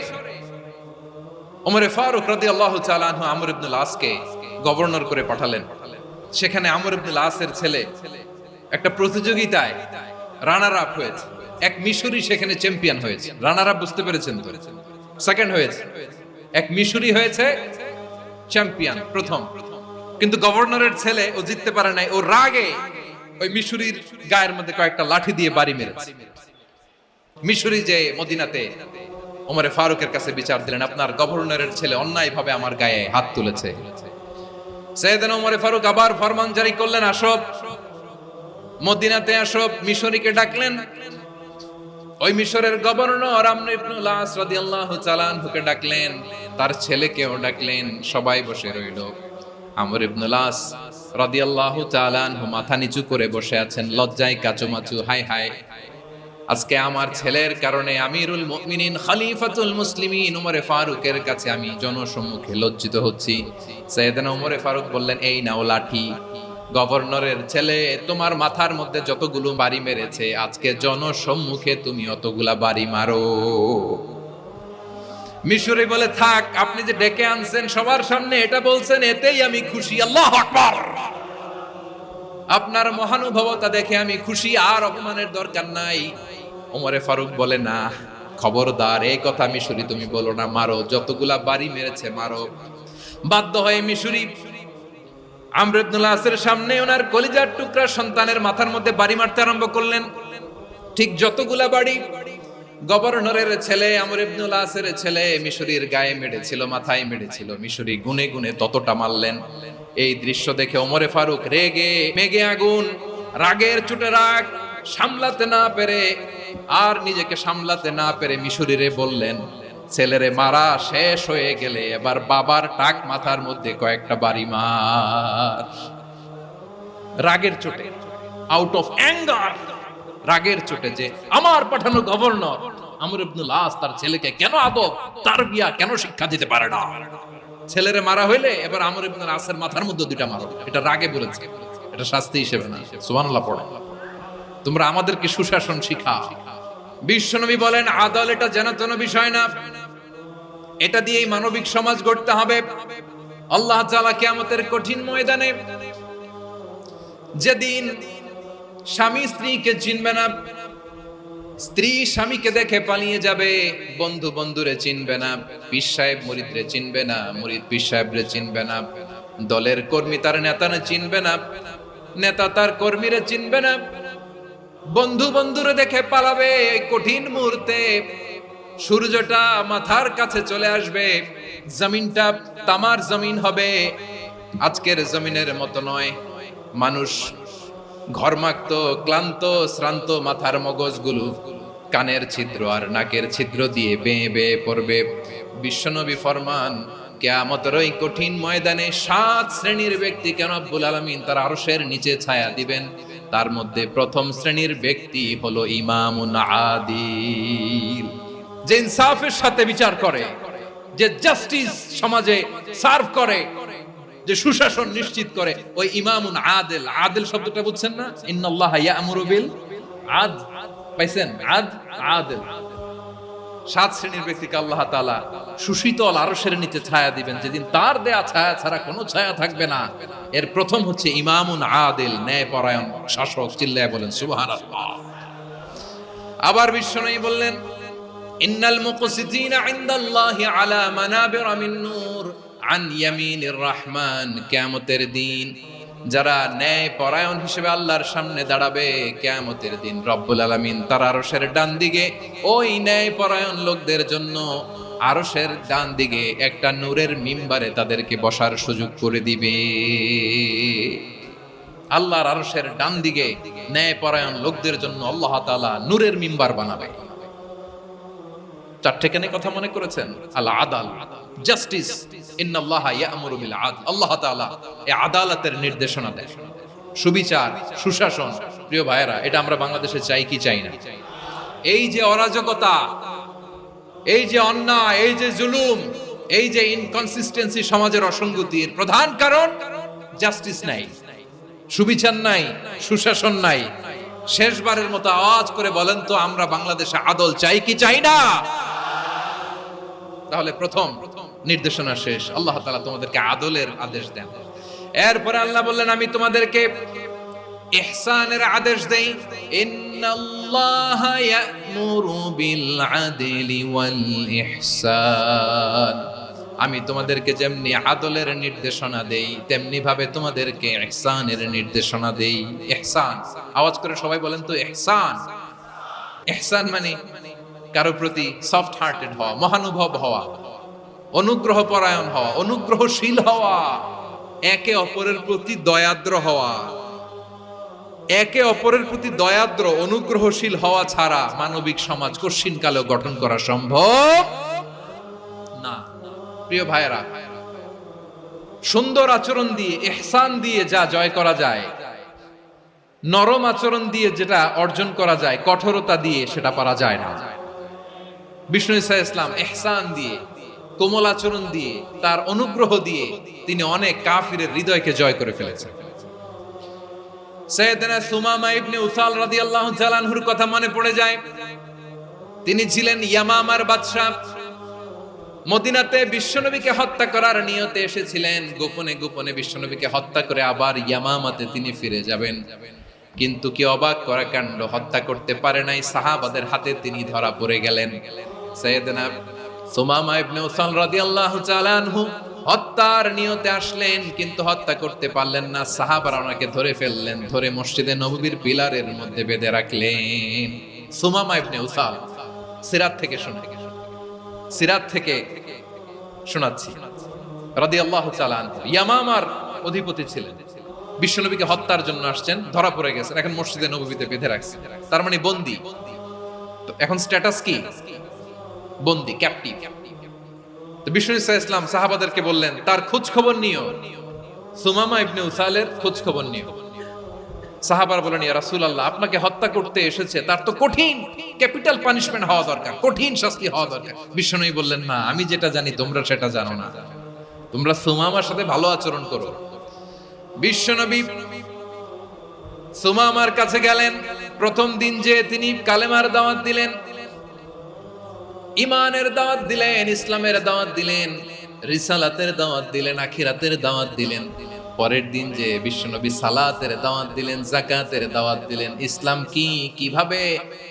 ওমরে ফারুক রাদিয়াল্লাহু তাআলা আনহু আমর ইবনুল আসকে গভর্নর করে পাঠালেন। সেখানে আমর ইবনুল আসের ছেলে একটা প্রতিযোগিতায় রানার আপ হয়েছে। এক মিশরি সেখানে চ্যাম্পিয়ন হয়েছে। রানার আপ বুঝতে পেরেছেন তো? সেকেন্ড হয়েছে। এক মিশরি হয়েছে চ্যাম্পিয়ন, প্রথম। কিন্তু গভর্নরের ছেলে ও জিততে পারে নাই। ও রাগে ওই মিশরির গায়ের মধ্যে কয়েকটা লাঠি দিয়ে বাড়ি মেরেছে। মিশরি যে মদিনাতে ওমরে ফারুকের কাছে বিচার দিলেন, আপনার গভর্নরের ছেলে অন্যায়ভাবে আমার গায়ে হাত তুলেছে। সাইয়েদনা ওমরে ফারুক আবার ফরমান জারি করলেন, আসো মদিনাতে আসো। মিশরীকে ডাকলেন। ওই মিশরের গভর্নর আমর ইবনুল আস রাদিয়াল্লাহু তাআলা আনহুকে ডাকলেন, তার ছেলেকেও ডাকলেন। সবাই বসে রইল। আমর ইবনুল আস রাদিয়াল্লাহু তাআলা আনহু মাথা নিচু করে বসে আছেন, লজ্জায় কাচুমাচু। হায় হায়, আজকে আমার ছেলের কারণে আমিরুল মুমিনিন খলিফাতুল মুসলিমিন ওমরে ফারুকের কাছে আমি জনসম্মুখে লজ্জিত হচ্ছি। সাইয়েদনা ওমরে ফারুক বললেন, এই নাও লাঠি। গভর্নরের ছেলে তোমার মাথার মধ্যে যতগুলো বাড়ি মেরেছে, আজকে জনসম্মুখে তুমি অতগুলা বাড়ি মারো। মিশরি বলে, থাক, আপনি যে ডেকে আনছেন সবার সামনে এটা বলছেন, এতেই আমি খুশি। আল্লাহু আকবার। আপনার মহানুভবতা দেখে আমি খুশি, আর অপমানের দরকার নাই। ওমরে ফারুক বলে, না, খবরদার, এই কথা মিশরি তুমি বলো না, মারো, যতগুলা বাড়ি মেরেছে মারো। বাধ্য হয়ে মিশরি আমর ইবনুল আসের সামনে ওনার কলিজার টুকরা সন্তানের মাথার মধ্যে বাড়ি মারতে আরম্ভ করলেন। ঠিক যতগুলা বাড়ি গভর্নরের ছেলে আমর ইবনুল আসের ছেলে মিশরির গায়ে মেরেছিল, মাথায় মেরেছিল, মিশরি গুনে গুনে ততটা মারলেন। এই দৃশ্য দেখে ওমরে ফারুক রেগে মেগে আগুন, রাগের চোটে রাগ সামলাতে না পেরে, আর নিজেকে সামলাতে না পেরে মিশরিরে বললেন, ছেলেরে মারা শেষ হয়ে গেলে এবার বাবার টাক মাথার মধ্যে কয়েকটা বাড়ি মার। রাগের চোটে, আউট অফ অ্যাঙ্গার, রাগের চোটে, যে আমার পাঠানো গভর্নর আমর ইবনুল আস তার ছেলেকে কেন আদব তারবিয়া কেন শিক্ষা দিতে পারে না। ছেলেরে মারা হইলে এবার আমর ইবনুল আসের মাথার মধ্যে দুইটা মারো। এটা রাগে বলেছে, এটা শাস্তি হিসেবে না। সুবহানাল্লাহ পড়ে। তোমরা আমাদেরকে সুশাসন শিখাও। বিশ্বনবী বলেন, আদালত এটা যেন তেন বিষয় না, এটা দিয়েই মানবিক সমাজ গড়তে হবে। আল্লাহ তাআলা কিয়ামতের কঠিন ময়দানে, যেদিন স্বামী স্ত্রীকে চিনবে না, স্ত্রী স্বামীকে দেখে পালিয়ে যাবে, বন্ধু বন্ধুরে চিনবে না, পীর সাহেব মুরিদরে চিনবে না, মুরিদ পীর সাহেবরে চিনবে না, দলের কর্মী তার নেতারে চিনবে না, নেতা তার কর্মীরে চিনবে না, বন্ধু বন্ধুরে দেখে পালাবে। এই কঠিন মুহূর্তে সূর্যটা মাথার কাছে চলে আসবে, জমিনটা তামার জমিন হবে। আজকের জমিনের মতো নয়। মানুষ ঘর্মাক্ত, ক্লান্ত, শ্রান্ত মাথার মগজগুলো কানের ছিদ্র আর নাকের ছিদ্র দিয়ে বেয়ে বেয়ে পড়বে। বিশ্বনবী ফরমান, কিয়ামতের ওই কঠিন ময়দানে 7 শ্রেণীর ব্যক্তিকে রব্বুল আলামিন তার আরশের নিচে ছায়া দিবেন। তার মধ্যে প্রথম শ্রেণীর ব্যক্তি হলো ইমামুন আদিল, যে ইনসাফের সাথে বিচার করে, যে জাস্টিস সমাজে সার্ভ করে, যে সুশাসন নিশ্চিত করে, ওই ইমামুন আদিল। আদিল শব্দটা বুঝছেন না? ইন্নাল্লাহা ইয়া'মুরু বিল আদল। পাইছেন? আদিল। 7 শ্রেণীর ব্যক্তিকে আল্লাহ তাআলা সুশীতল আরশের নিচে ছায়া দিবেন, যেদিন তার দেয়া ছায়া ছাড়া কোনো ছায়া থাকবে না। এর প্রথম হচ্ছে ইমামুন আদিল, ন্যায়পরায়ণ শাসক। চিল্লায়া বলেন সুবহানাল্লাহ। আবার বিশ্বনবী বললেন, ইন্নাল মুকসিতিনা ইনদাল্লাহি আলা মানাবিরা মিন নূর আন ইয়ামিনির রহমান। কিয়ামতের দিন যারা ন্যায় পরায়ণ হিসেবে আল্লাহর সামনে দাঁড়াবে, কিয়ামতের দিন রব্বুল আলামিন তার আরশের ডান দিকে ওই ন্যায় পরায়ণ লোকদের জন্য আরশের ডান দিকে একটা নূরের মিম্বারে তাদেরকে বসার সুযোগ করে দিবে। আল্লাহর আরশের ডান দিকে ন্যায় পরায়ণ লোকদের জন্য আল্লাহ তাআলা নূরের মিম্বার বানাবে। 4টে কেন কথা মনে করেছেন? আল আদাল, জাস্টিস। ইন্নাল্লাহা ইয়া'মুরু বিল আদল। আল্লাহ তাআলা এই আদালতের নির্দেশনা দেন, সুবিচার, সুশাসন। প্রিয় ভাইয়েরা, এটা আমরা বাংলাদেশে চাই কি চাই না? এই যে অরাজকতা, এই যে অন্যায়, এই যে জুলুম, এই যে ইনকনসিস্টেন্সি, সমাজের অসঙ্গতির প্রধান কারণ জাস্টিস নাই, সুবিচার নাই, সুশাসন নাই। শেষবারের মতো আওয়াজ করে বলেন তো, আমরা বাংলাদেশে আদল চাই কি চাই না? তাহলে প্রথম নির্দেশনা শেষ। আল্লাহ তাআলা তোমাদেরকে আদলের আদেশ দেন। এরপরে আল্লাহ বললেন, আমি তোমাদেরকে ইহসানের আদেশ দেই। ইন্নাল্লাহা ইয়া'মুরু বিল আদলি ওয়াল ইহসান। আমি তোমাদেরকে যেমনি আদলের নির্দেশনা দেই, তেমনি ভাবে তোমাদেরকে ইহসানের নির্দেশনা দেই। ইহসান, আওয়াজ করে সবাই বলেন তো ইহসান। ইহসান মানে কারো প্রতি সফট হার্টেড হওয়া, মহানুভব হওয়া, অনুগ্রহ পরায়ণ হওয়া, অনুগ্রহশীল হওয়া, একে অপরের প্রতি দয়াদ্র হওয়া। একে অপরের প্রতি দয়াদ্র, অনুগ্রহশীল হওয়া ছাড়া মানবিক সমাজ কশিনকালেও গঠন করা সম্ভব না। প্রিয় ভাইয়েরা, সুন্দর আচরণ দিয়ে, ইহসান দিয়ে যা জয় করা যায়, নরম আচরণ দিয়ে যেটা অর্জন করা যায়, কঠোরতা দিয়ে সেটা পারা যায় না। বিষ্ণু ঈসা ইসলাম ইহসান দিয়ে, কোমল আচরণ দিয়ে, তার অনুগ্রহ দিয়ে তিনি অনেক কাফিরের হৃদয়কে জয় করে ফেলেছেন। সাইয়েদনা সুমামা ইবনে উসাল রাদিয়াল্লাহু তাআলা আনহুর কথা মনে পড়ে যায়। তিনি ছিলেন ইয়ামামার বাদশা। মদিনাতে বিশ্বনবীকে হত্যা করার নিয়তে এসেছিলেন। গোপনে গোপনে বিশ্বনবীকে হত্যা করে আবার ইয়ামামাতে তিনি ফিরে যাবেন। কিন্তু কি অবাক করা কাণ্ড, হত্যা করতে পারে নাই, সাহাবাদের হাতে তিনি ধরা পড়ে গেলেন। সাইয়েদনা সুমামা ইবনে উসাল রাদিয়াল্লাহু তাআলা আনহু হত্যার নিয়তে আসলেন, কিন্তু হত্যা করতে পারলেন না। সাহাবারা ওনাকে ধরে ফেললেন, ধরে মসজিদে নববীর পিলারের মধ্যে বেঁধে রাখলেন। সুমামা ইবনে উসাল, সিরাত থেকে শোনাচ্ছি রাদিয়াল্লাহু তাআলা আনহু ইয়ামামার অধিপতি ছিলেন। বিশ্বনবীকে হত্যার জন্য আসছেন, ধরা পড়ে গেছেন, এখন মসজিদে নববীতে বেঁধে রাখছেন। তার মানে বন্দী। তো এখন স্ট্যাটাস কি? বন্দী, ক্যাপটিভ। তো বিষ্ণু ঈসা ইসলাম সাহাবাদেরকে বললেন, তার খোঁজ খবর নিও, সুমামা ইবনে উসালের খোঁজ খবর নিও। সাহাবারা বলেন, ইয়া রাসূলুল্লাহ, আপনাকে হত্যা করতে এসেছে, তার তো কঠিন ক্যাপিটাল পানিশমেন্ট হওয়া দরকার, কঠিন শাস্তি হওয়া দরকার। বিশ্বনবী বললেন, না, আমি যেটা জানি তোমরা সেটা জানো না, তোমরা সুমামার সাথে ভালো আচরণ করো। বিশ্বনবী সুমামার কাছে গেলেন। প্রথম দিন যে তিনি কালেমার দাওয়াত দিলেন, ইমানের দাওয়াত দিলেন, ইসলামের দাওয়াত দিলেন, রিসালাতের দাওয়াত দিলেন, আখিরাতের দাওয়াত দিলেন। পরের দিন যে বিশ্বনবী সালাতের দাওয়াত দিলেন, যাকাতের দাওয়াত দিলেন, ইসলাম কি, কিভাবে,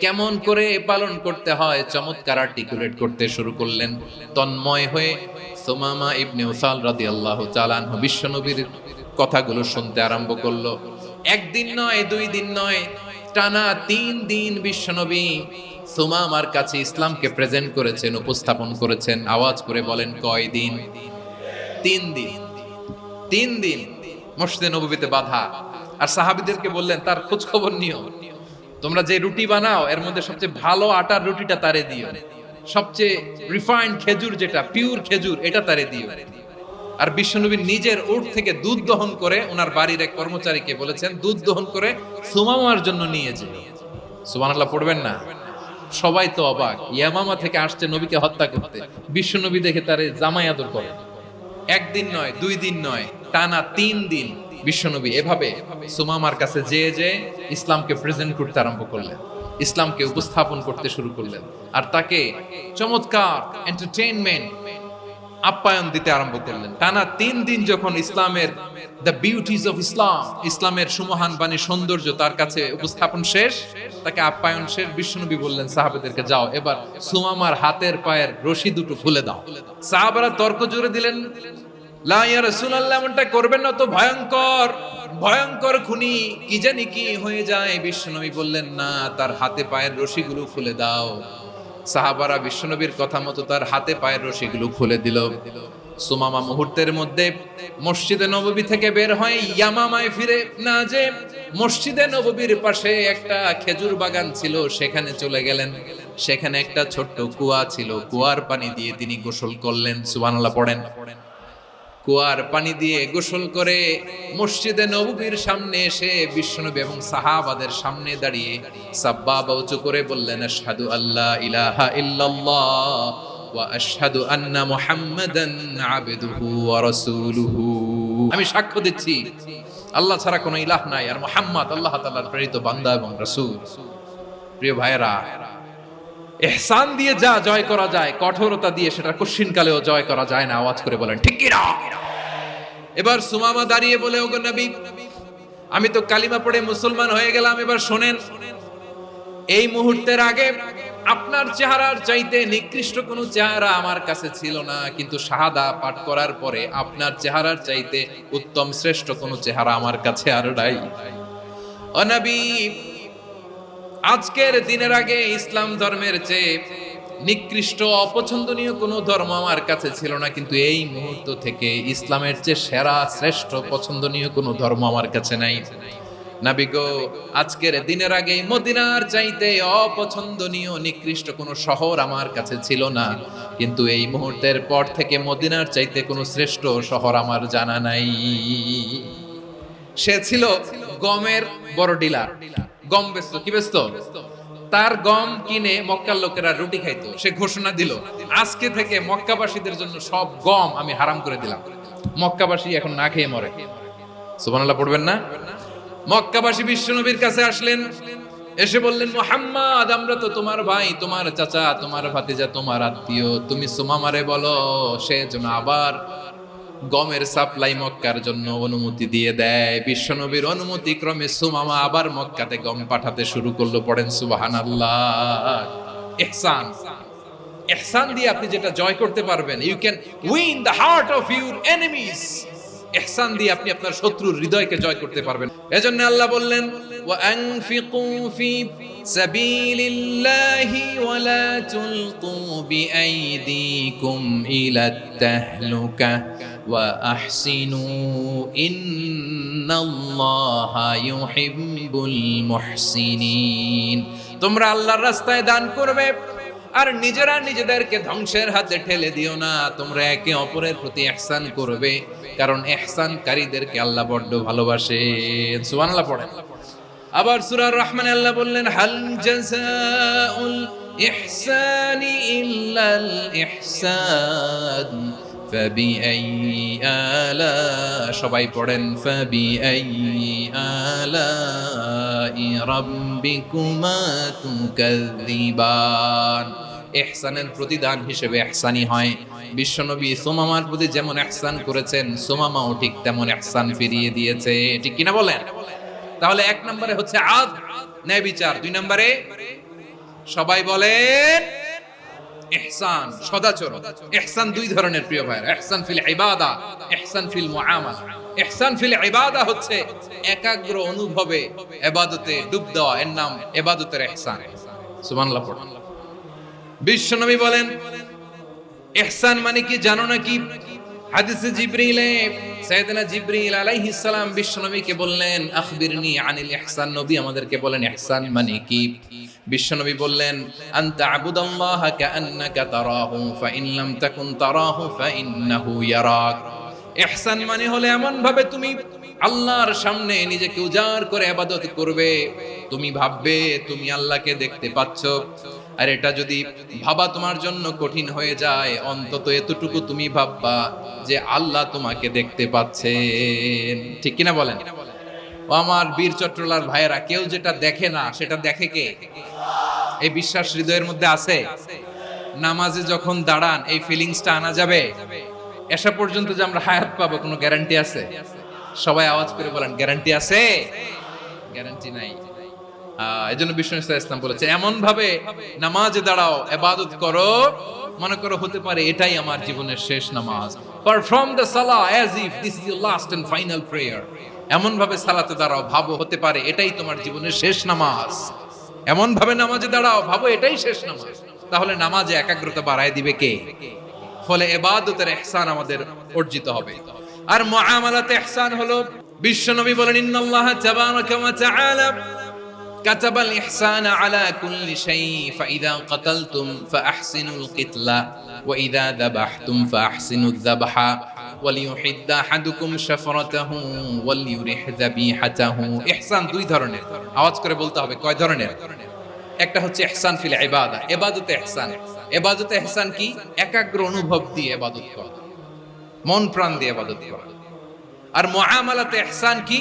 কেমন করে পালন করতে হয় চমৎকার আর্টিকুলেট করতে শুরু করলেন। তন্ময় হয়ে সুমামা ইবনে উসাল রাদিয়াল্লাহু তাআলা আনহু বিশ্বনবীর কথাগুলো শুনতে আরম্ভ করলো। একদিন নয়, 2 দিন নয়, টানা 3 দিন বিশ্বনবী সুমামার কাছে ইসলামকে প্রেজেন্ট করেছেন, উপস্থাপন করেছেন। আওয়াজ করে বলেন, কয় দিন? 3 দিন। 3 দিন মসজিদে নববীতে বাঁধা। আর সাহাবীদেরকে বললেন, তার খোঁজ খবর নিও, তোমরা যে রুটি বানাও এর মধ্যে সবচেয়ে ভালো আটার রুটিটা তারে দিও, সবচেয়ে রিফাইন্ড খেজুর, যেটা পিওর খেজুর, এটা তারে দিও। আর বিশ্বনবী নিজের উট থেকে দুধ দহন করে ওনার বাড়ির এক কর্মচারীকে বলেছেন, দুধ দহন করে সুমামার জন্য নিয়ে যেতে। সুবহানাল্লাহ পড়বেন না? সবাই তো অবাক, ইয়ামামা থেকে আসছে নবীকে হত্যা করতে, বিশ্বনবী দেখে তারে জামাই আদর করে। 1 দিন নয়, 2 দিন নয়, টানা 3 দিন বিশ্বনবী এভাবে সুমামার কাছে যে ইসলামকে প্রেজেন্ট করতে আরম্ভ করলেন, ইসলামকে উপস্থাপন করতে শুরু করলেন। আর তাকে চমৎকার এন্টারটেইনমেন্ট, আপ্যায়ন দিতে আরম্ভ করলেন। টানা 3 দিন যখন ইসলামের দ্য বিউটিজ অফ ইসলাম, ইসলামের সুমহান বাণী, সৌন্দর্য তার কাছে উপস্থাপন শেষ, তাকে আপ্যায়ন শেষ, বিশ্বনবী বললেন সাহাবাদেরকে, যাও এবার সুমামার হাতের পায়ের রশি দুটো খুলে দাও। সাহাবারা তর্ক জুড়ে দিলেন, লা ইয়া রাসূলুল্লাহ, এমনটা করবেন না, তো ভয়ঙ্কর ভয়ঙ্কর খুনি, কি জানি কি হয়ে যায়। বিশ্বনবী বললেন, না, তার হাতে পায়ের রশিগুলো খুলে দাও। সাহাবারা বিশ্বনবীর কথা মতো তার হাতে পায়ের রশিগুলো খুলে দিল। সুমামা মুহূর্তের মধ্যে মসজিদে নববী থেকে বের হয়, ইয়ামামায় ফিরে না যে মসজিদে নববীর পাশে একটা খেজুর বাগান ছিল, সেখানে চলে গেলেন। সেখানে একটা ছোট্ট কুয়া ছিল, কুয়ার পানি দিয়ে তিনি গোসল করলেন। সুবহানাল্লাহ পড়েন। কুয়ার পানি দিয়ে গোসল করে মসজিদে নববীর সামনে এসে বিশ্বনবী এবং সাহাবাদের সামনে দাঁড়িয়ে সাব্বাবা উঁচু করে বললেন, আশহাদু আল্লা ইলাহা ইল্লাল্লাহ ওয়া আশহাদু আন্না মুহাম্মাদান আবদুহু ওয়া রাসূলুহু। আমি সাক্ষ্য দিচ্ছি আল্লাহ ছাড়া কোনো ইলাহ নাই, আর মুহাম্মদ আল্লাহ তাআলার প্রেরিত বান্দা এবং রাসূল। প্রিয় ভাইয়েরা, ইহসান দিয়ে যা জয় করা যায়, কঠোরতা দিয়ে সেটা কঠিনকালেও জয় করা যায় না। আওয়াজ করে বলেন ঠিক কি না? এবার সুমামা দাঁড়িয়ে বলে, ওগো নবী, আমি তো কালিমা পড়ে মুসলমান হয়ে গেলাম, এবার শোনেন, এই মুহূর্তের আগে আপনার চেহারার চাইতে নিকৃষ্ট কোনো চেহারা আমার কাছে ছিল না, কিন্তু শাহাদা পাঠ করার পরে আপনার চেহারার চাইতে উত্তম শ্রেষ্ঠ কোনো চেহারা আমার কাছে আর নাই। ও নবী, আজকের দিনের আগে ইসলাম ধর্মের চেয়ে নিকৃষ্ট অপছন্দনীয় কোনো ধর্ম আমার কাছে ছিল না, কিন্তু এই মুহূর্ত থেকে ইসলামের চেয়ে সেরা শ্রেষ্ঠ পছন্দনীয় কোনো ধর্ম আমার কাছে নাই। নবী গো, আজকের দিনের আগে মদিনার চাইতে অপছন্দনীয় নিকৃষ্ট কোনো শহর আমার কাছে ছিল না, কিন্তু এই মুহূর্তের পর থেকে মদিনার চাইতে কোনো শ্রেষ্ঠ শহর আমার জানা নাই। সে ছিল গমের বড় ডিলার, গম বেচতো। কি বেচতো? তার গম কিনে মক্কার লোকেরা রুটি খাইতো। সে ঘোষণা দিল, আজকে থেকে মক্কাবাসীদের জন্য সব গম আমি হারাম করে দিলাম, মক্কাবাসী এখন না খেয়ে মরে। সুবহানাল্লাহ পড়বেন না? মক্কাবাসী বিশ্বনবীর কাছে আসলেন, এসে বললেন, মুহাম্মদ, আমরা তো তোমার ভাই, তোমার চাচা, তোমার ভাতিজা, তোমার আত্মীয়, তুমি সুমামারে বলো সে যেন আবার গমের সাপ্লাই মক্কার জন্য অনুমতি দিয়ে দেয়। বিশ্বনবীর অনুমতি ক্রমে সুমামা আবার মক্কাতে গম পাঠাতে শুরু করলো। পড়েন সুবহানাল্লাহ। ইহসান, ইহসান দিয়ে আপনি যেটা জয় করতে পারবেন, you can win the heart of your enemies. ইহসান দিয়ে আপনি আপনার শত্রুর হৃদয়কে জয় করতে পারবেন। এজন্য আল্লাহ বললেন, ওয়া আনফিকু ফি সাবিলিল্লাহি ওয়া লা তুলকু বিআইদিকুম ইলাত তাহলুকা ওয়া আহসিনু ইন্নাল্লাহা ইউহিব্বুল মুহসিনিন। তোমরা আল্লাহর রাস্তায় দান করবে আর নিজেরা নিজেদেরকে ধ্বংসের হাতে ঠেলে দিও না। তোমরা একে অপরের প্রতি ইহসান করবে, কারণ ইহসানকারীদেরকে আল্লাহ বড় ভালোবাসেন। সুবহানাল্লাহ পড়েন। আবার সূরা রহমানে আল্লাহ বললেন, হাল জাযাউল ইহসানি ইল্লাল ইহসান ফাবিআইয়ি আলা, সবাই পড়েন, ফাবিআইয়ি আলাই রাব্বিকুমা তুকাযযিবান। ইহসানের প্রতিদান হিসেবে ইহসানি হয়। বিশ্বনবী সুমামার প্রতি যেমন ইহসান করেছেন, সুমামাও ঠিক তেমন ইহসান ফিরিয়ে দিয়েছে। ঠিক কিনা বলেন? তাহলে এক নম্বরে হচ্ছে আদ, ন্যায় বিচার। দুই নম্বরে সবাই বলেন ইহসান, সদাচরণ। ইহসান দুই ধরনের প্রিয় ভাইরা, ইহসান ফিল ইবাদা, ইহসান ফিল মুআমালা। ইহসান ফিল ইবাদা হচ্ছে একাগ্র অনুভবে ইবাদতে ডুব দেওয়া, এর নাম ইবাদতের ইহসান। সুবহানাল্লাহ পড়ুন। বিশ্বনবী বলেন, ইহসান মানে কি জানো নাকি? হাদিসে জিবরিলে সাইয়েদনা জিবরিল আলাইহিস সালাম বিশ্বনবীকে বললেন, আখবিরনি আনিল ইহসান। নবী আমাদেরকে বলেন ইহসান মানে কি? বিশ্বনবী বললেন, আনতা আবুদাল্লাহা কাআন্নাকা তারাহু ফাইন লাম তাকুন তারাহু ফাইন্নাহু ইয়ারাক। ইহসান মানে হলো এমন ভাবে তুমি আল্লাহর সামনে নিজেকে উজাড় করে ইবাদত করবে, তুমি ভাববে তুমি আল্লাহকে দেখতে পাচ্ছ। আর এটা যদি ভাবা তোমার জন্য কঠিন হয়ে যায়, অন্তত এতটুকু তুমি ভাববা যে আল্লাহ তোমাকে দেখতে পাচ্ছেন। ঠিক কিনা বলেন? ও আমার বীর চট্টলার ভাইয়েরা, কেউ যেটা দেখে না সেটা দেখে কে? এই বিশ্বাস হৃদয়ের মধ্যে আছে? নামাজে যখন দাঁড়ান এই ফিলিংসটা আনা যাবে? এসা পর্যন্ত যে আমরা হায়াত পাবো কোনো গ্যারান্টি আছে? সবাই আওয়াজ করে বলেন, গ্যারান্টি আছে? গ্যারান্টি নাই। এজন্য বিষ্ণু ইসলাম বলেছে, এমন ভাবে নামাজে দাঁড়াও, ইবাদত করো, মনে করো হতে পারে এটাই আমার জীবনের শেষ নামাজ। পারফর্ম দ্য সালাহ as if this is your last and final prayer. এমন ভাবে সালাতে দাঁড়াও, ভাবো হতে পারে এটাই তোমার জীবনের শেষ নামাজ। এমন ভাবে নামাজে দাঁড়াও, ভাবো এটাই শেষ নামাজ। তাহলে নামাজে একাগ্রতা বাড়ায় দিবে কে? ফলে ইবাদতের ইহসান আমাদের অর্জিত হবে। আর মুআমালাতে ইহসান হলো, বিশ্বনবী বলেন, ইন্নাল্লাহা তাবারাকা ওয়া তাআলা কাতাবাল ইহসানা আলা কুল্লি শাই ফাইযা কাতালতুম ফাআহসিনুল কিতলা ওয়া ইযা যাবাহতুম ফাআহসিনুয যাবহা ওয়ালিউহিদ্দ আহাদুকুম শাফরাতাহু ওয়ালিউরিহ যাবিহাতাহু। ইহসান দুই ধরনের। আওয়াজ করে বলতে হবে, কয় ধরনের? একটা হচ্ছে ইহসান ফিল ইবাদা, ইবাদতে ইহসান। ইবাদতে ইহসান কি? একাগ্র অনুভব দিয়ে ইবাদত করা, মন প্রাণ দিয়ে ইবাদত করা। আর মুআমালাতে ইহসান কি?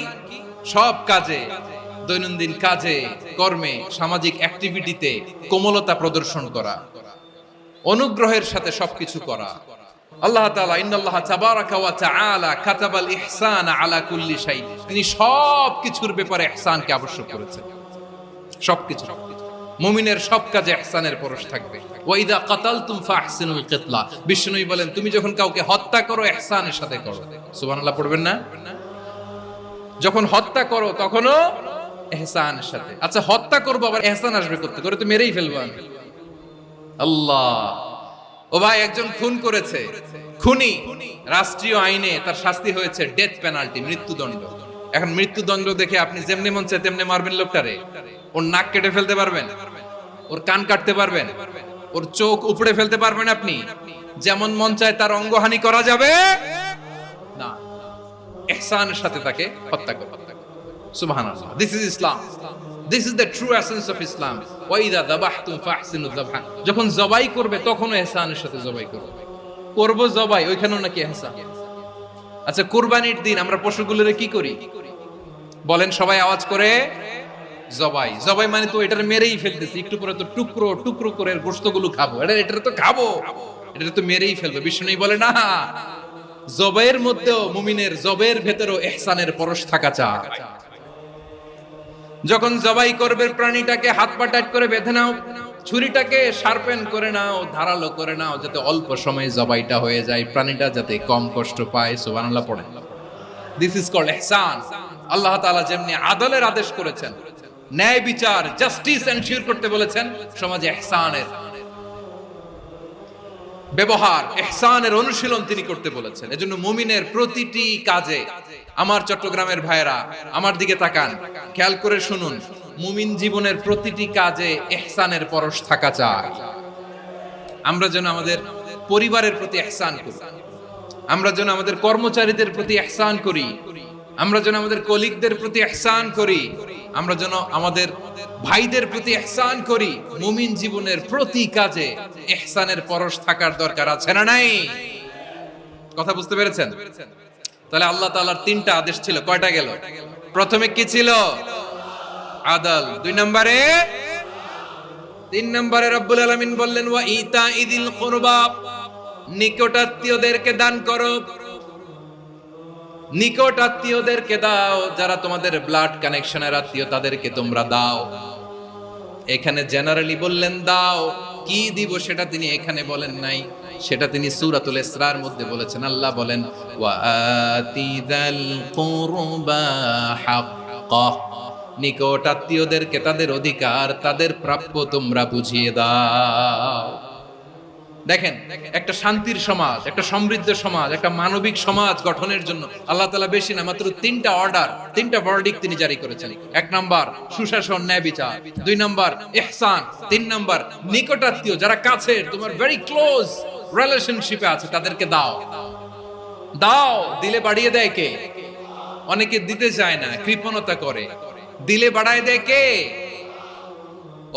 সব কাজে, দৈনন্দিন কাজে, কর্মে, সামাজিক অ্যাক্টিভিটিতে কোমলতা প্রদর্শন করা, অনুগ্রহের সাথে সবকিছু করা। আল্লাহ তাআলা ইন্নাল্লাহা তাবারাকা ওয়া তাআলা কাতাবাল ইহসান আলা কুল্লি শাই, তিনি সবকিছুর ব্যাপারে ইহসানকে আবশ্যক করেছেন। সবকিছু, মুমিনের সব কাজে ইহসানের পরশ থাকবে। ওয়া ইযা কাতালতুম ফাহসিনুল কিতলা, বিষ্ণুই বলেন তুমি যখন কাউকে হত্যা করো ইহসানের সাথে করো। সুবহানাল্লাহ পড়বেন না? যখন হত্যা করো তখনও ইহসানের সাথে। আচ্ছা, হত্যা করবো আবার ইহসান আসবে করতে করে তো মেরেই ফেলবো আমি। আল্লাহ, ও ভাই একজন খুন করেছে, খুনি, রাষ্ট্রীয় আইনে তার শাস্তি হয়েছে ডেথ পেনাল্টি, মৃত্যুদণ্ড। এখন মৃত্যুদণ্ড দেখে আপনি যেমনি মন চায় তেমনি মারবেন লোকটারে? ওর নাক কেটে ফেলতে পারবেন? ওর কান কাটতে পারবেন? ওর চোখ উপড়ে ফেলতে পারবেন আপনি? যেমন মন চায় তার অঙ্গহানি করা যাবে না। ইহসানের সাথে তাকে হত্যা করো। সুবহানাল্লাহ, this is Islam, this is the true essence of Islam. ওয়া ইযা যাবাহতুম ফাহসিনু যাবহা, যখন জবাই করবে তখনও ইহসানের সাথে জবাই করবে। করব জবাই, ওইখানেও নাকি ইহসান। আচ্ছা, কুরবানির দিন আমরা পশুগুলোরে কি করি বলেন সবাই আওয়াজ করে? জবাই। জবাই মানে তো এটার মেরেই ফেলতেছি, একটু পরে তো টুকরো টুকরো করে গোশতগুলো খাবো, এটা তো খাবো, এটা তো মেরেই ফেলবো। বিষ্ণু বলে না, জবাইয়ের মধ্যেও মুমিনের জবের ভেতরেও ইহসানের পরশ থাকা চাই। যখন জবাই করবে প্রাণীটাকে হাত পা টাইট করে বেঁধে নাও, ছুরিটাকে শার্পেন করে নাও, ধারালো করে নাও, যাতে অল্প সময়ে জবাইটা হয়ে যায়, প্রাণীটা যাতে কম কষ্ট পায়। সুবহানাল্লাহ পড়েন। দিস ইজ কল্ড ইহসান। আল্লাহ তাআলা যেমনি আদলের আদেশ করেছেন, ন্যায় বিচার, জাস্টিস এনশিওর করতে বলেছেন, সমাজে ইহসানের ব্যবহার, ইহসানের অনুশীলন তিনি করতে বলেছেন। এজন্য মুমিনের প্রতিটি কাজে, আমার চট্টগ্রামের ভাইরা আমার দিকে তাকান, খেয়াল করে শুনুন, মুমিন জীবনের প্রতিটি কাজে ইহসানের পরশ থাকা চাই। আমরা যেন আমাদের পরিবারের প্রতি ইহসান করি, আমরা যেন আমাদের কর্মচারীদের প্রতি ইহসান করি, আমরা যেন আমাদের কলিগদের প্রতি ইহসান করি, আমরা যেন আমাদের ভাইদের প্রতি ইহসান করি। মুমিন জীবনের প্রতি কাজে ইহসানের পরশ থাকার দরকার আছে না নাই? কথা বুঝতে পেরেছেন? তাহলে আল্লাহ তাআলার তিনটা আদেশ ছিল, কয়টা গেল? প্রথমে কি ছিল? আদল। তিন নম্বরে রব্বুল আলামিন বললেন ওয়া ইতাইদিল কুরবা, নিকটাত্মীয়দেরকে দান করো। নিকট আত্মীয়দেরকে দাও, যারা তোমাদের ব্লাড কানেকশনের আত্মীয় তাদেরকে তোমরা দাও। এখানে জেনারেলি বললেন দাও, কি দিব সেটা তিনি এখানে বলেন নাই, সেটা তিনি সূরাতুল ইসরার মধ্যে বলেছেন। আল্লাহ বলেন ওয়া আতিদাল কুরবা হাক্কা, নিকট আত্মীয়দেরকে তাদের অধিকার, তাদের প্রাপ্য তোমরা বুঝিয়ে দাও। দেখেন, একটা শান্তির সমাজ, একটা সমৃদ্ধ সমাজ, একটা মানবিক সমাজ গঠনের জন্য আল্লাহ তাআলা বেশি না, মাত্র তিনটা অর্ডার, তিনটা ভার্ডিক্ট তিনি জারি করেছেন। এক নাম্বার সুশাসন, ন্যায় বিচার। দুই নাম্বার ইহসান। তিন নাম্বার নিকটাত্মীয়, যারা কাছের, তোমার ভেরি ক্লোজ রিলেশনশিপে আছে, তাদেরকে দাও। দাও, দিলে বাড়িয়ে দেয় কে? অনেকে দিতে চায় না, কৃপণতা করে। দিলে বাড়ায় দেয় কে?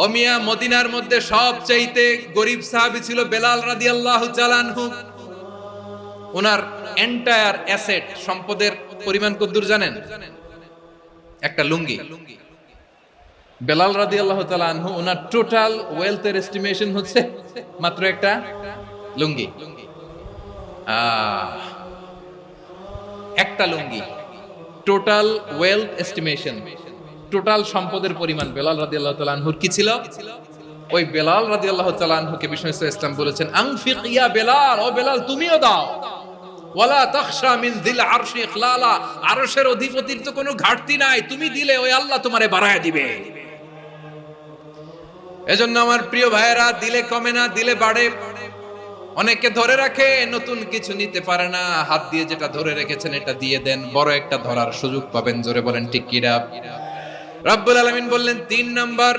ও মিয়া, মদিনার মধ্যে সবচাইতে গরিব সাহাবী ছিল বেলাল রাদিয়াল্লাহু তাআলা আনহু। ওনার এন্টায়ার অ্যাসেট, সম্পদের পরিমাণ কতদূর জানেন? একটা লুঙ্গি। বেলাল রাদিয়াল্লাহু তাআলা আনহু, ওনার টোটাল ওয়েলথের এস্টিমেশন হচ্ছে মাত্র একটা লুঙ্গি। একটা লুঙ্গি, টোটাল ওয়েলথ এস্টিমেশন, টোটাল সম্পদের পরিমাণ বেলাল রাদিয়াল্লাহু তাআলা আনহুর কি ছিল? ওই বেলাল রাদিয়াল্লাহু তাআলা আনহুকে বিষ্ণু ইসলাম বলেছেন আনফিক ইয়া বেলাল, ও বেলাল তুমিও দাও। ওয়ালা তাখশা মিন যিল আরশি ইখলালা, আরশের অধিপতির তো কোনো ঘাটতি নাই, তুমি দিলে ওই আল্লাহ তোমারে বাড়ায় দিবে। এজন্য আমার প্রিয় ভাইয়েরা, দিলে কমে না, দিলে বাড়ে। অনেকে ধরে রাখে, নতুন কিছু নিতে পারে না, হাত দিয়ে যেটা ধরে রেখেছেন এটা দিয়ে দেন, বড় একটা ধরার সুযোগ পাবেন। জোরে বলেন ঠিক কিনা? রব্বুল আলামিন বললেন ৩ নাম্বার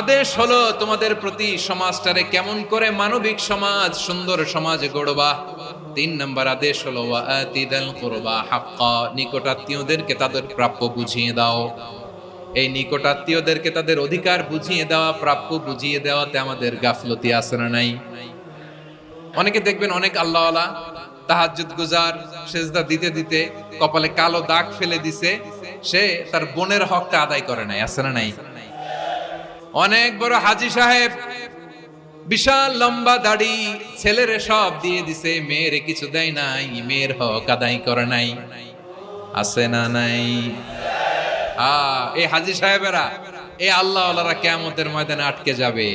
আদেশ হলো তোমাদের প্রতি সমাজটারে কেমন করে মানবিক সমাজ, সুন্দর সমাজ গড়বা। ৩ নাম্বার আদেশ হলো ওয়া আতিদাল কুরবা হাক্কা, নিকটাত্মীয়দেরকে তাদের প্রাপ্য বুঝিয়ে দাও। এই নিকটাত্মীয়দেরকে তাদের অধিকার বুঝিয়ে দেওয়া, প্রাপ্য বুঝিয়ে দেওয়াতে আমাদের গাফলতি আছে না নাই? অনেকে দেখবেন অনেক আল্লাহওয়ালা তাহাজ্জুদ গুজার, সেজদা দিতে দিতে কপালে কালো দাগ ফেলে দিছে, সে তার বোনের হকটা আদায় করে নাই, আছে না নাই? অনেক বড় হাজী সাহেব, বিশাল লম্বা দাড়ি, ছেলেরে সব দিয়ে দিছে, মেয়েরে কিছু দেয় নাই, মেয়ের হক আদায় করে নাই, আছে না নাই? এই হাজী সাহেবেরা, এই আল্লাহওয়ালারা কিয়ামতের ময়দানে আটকে যাবে।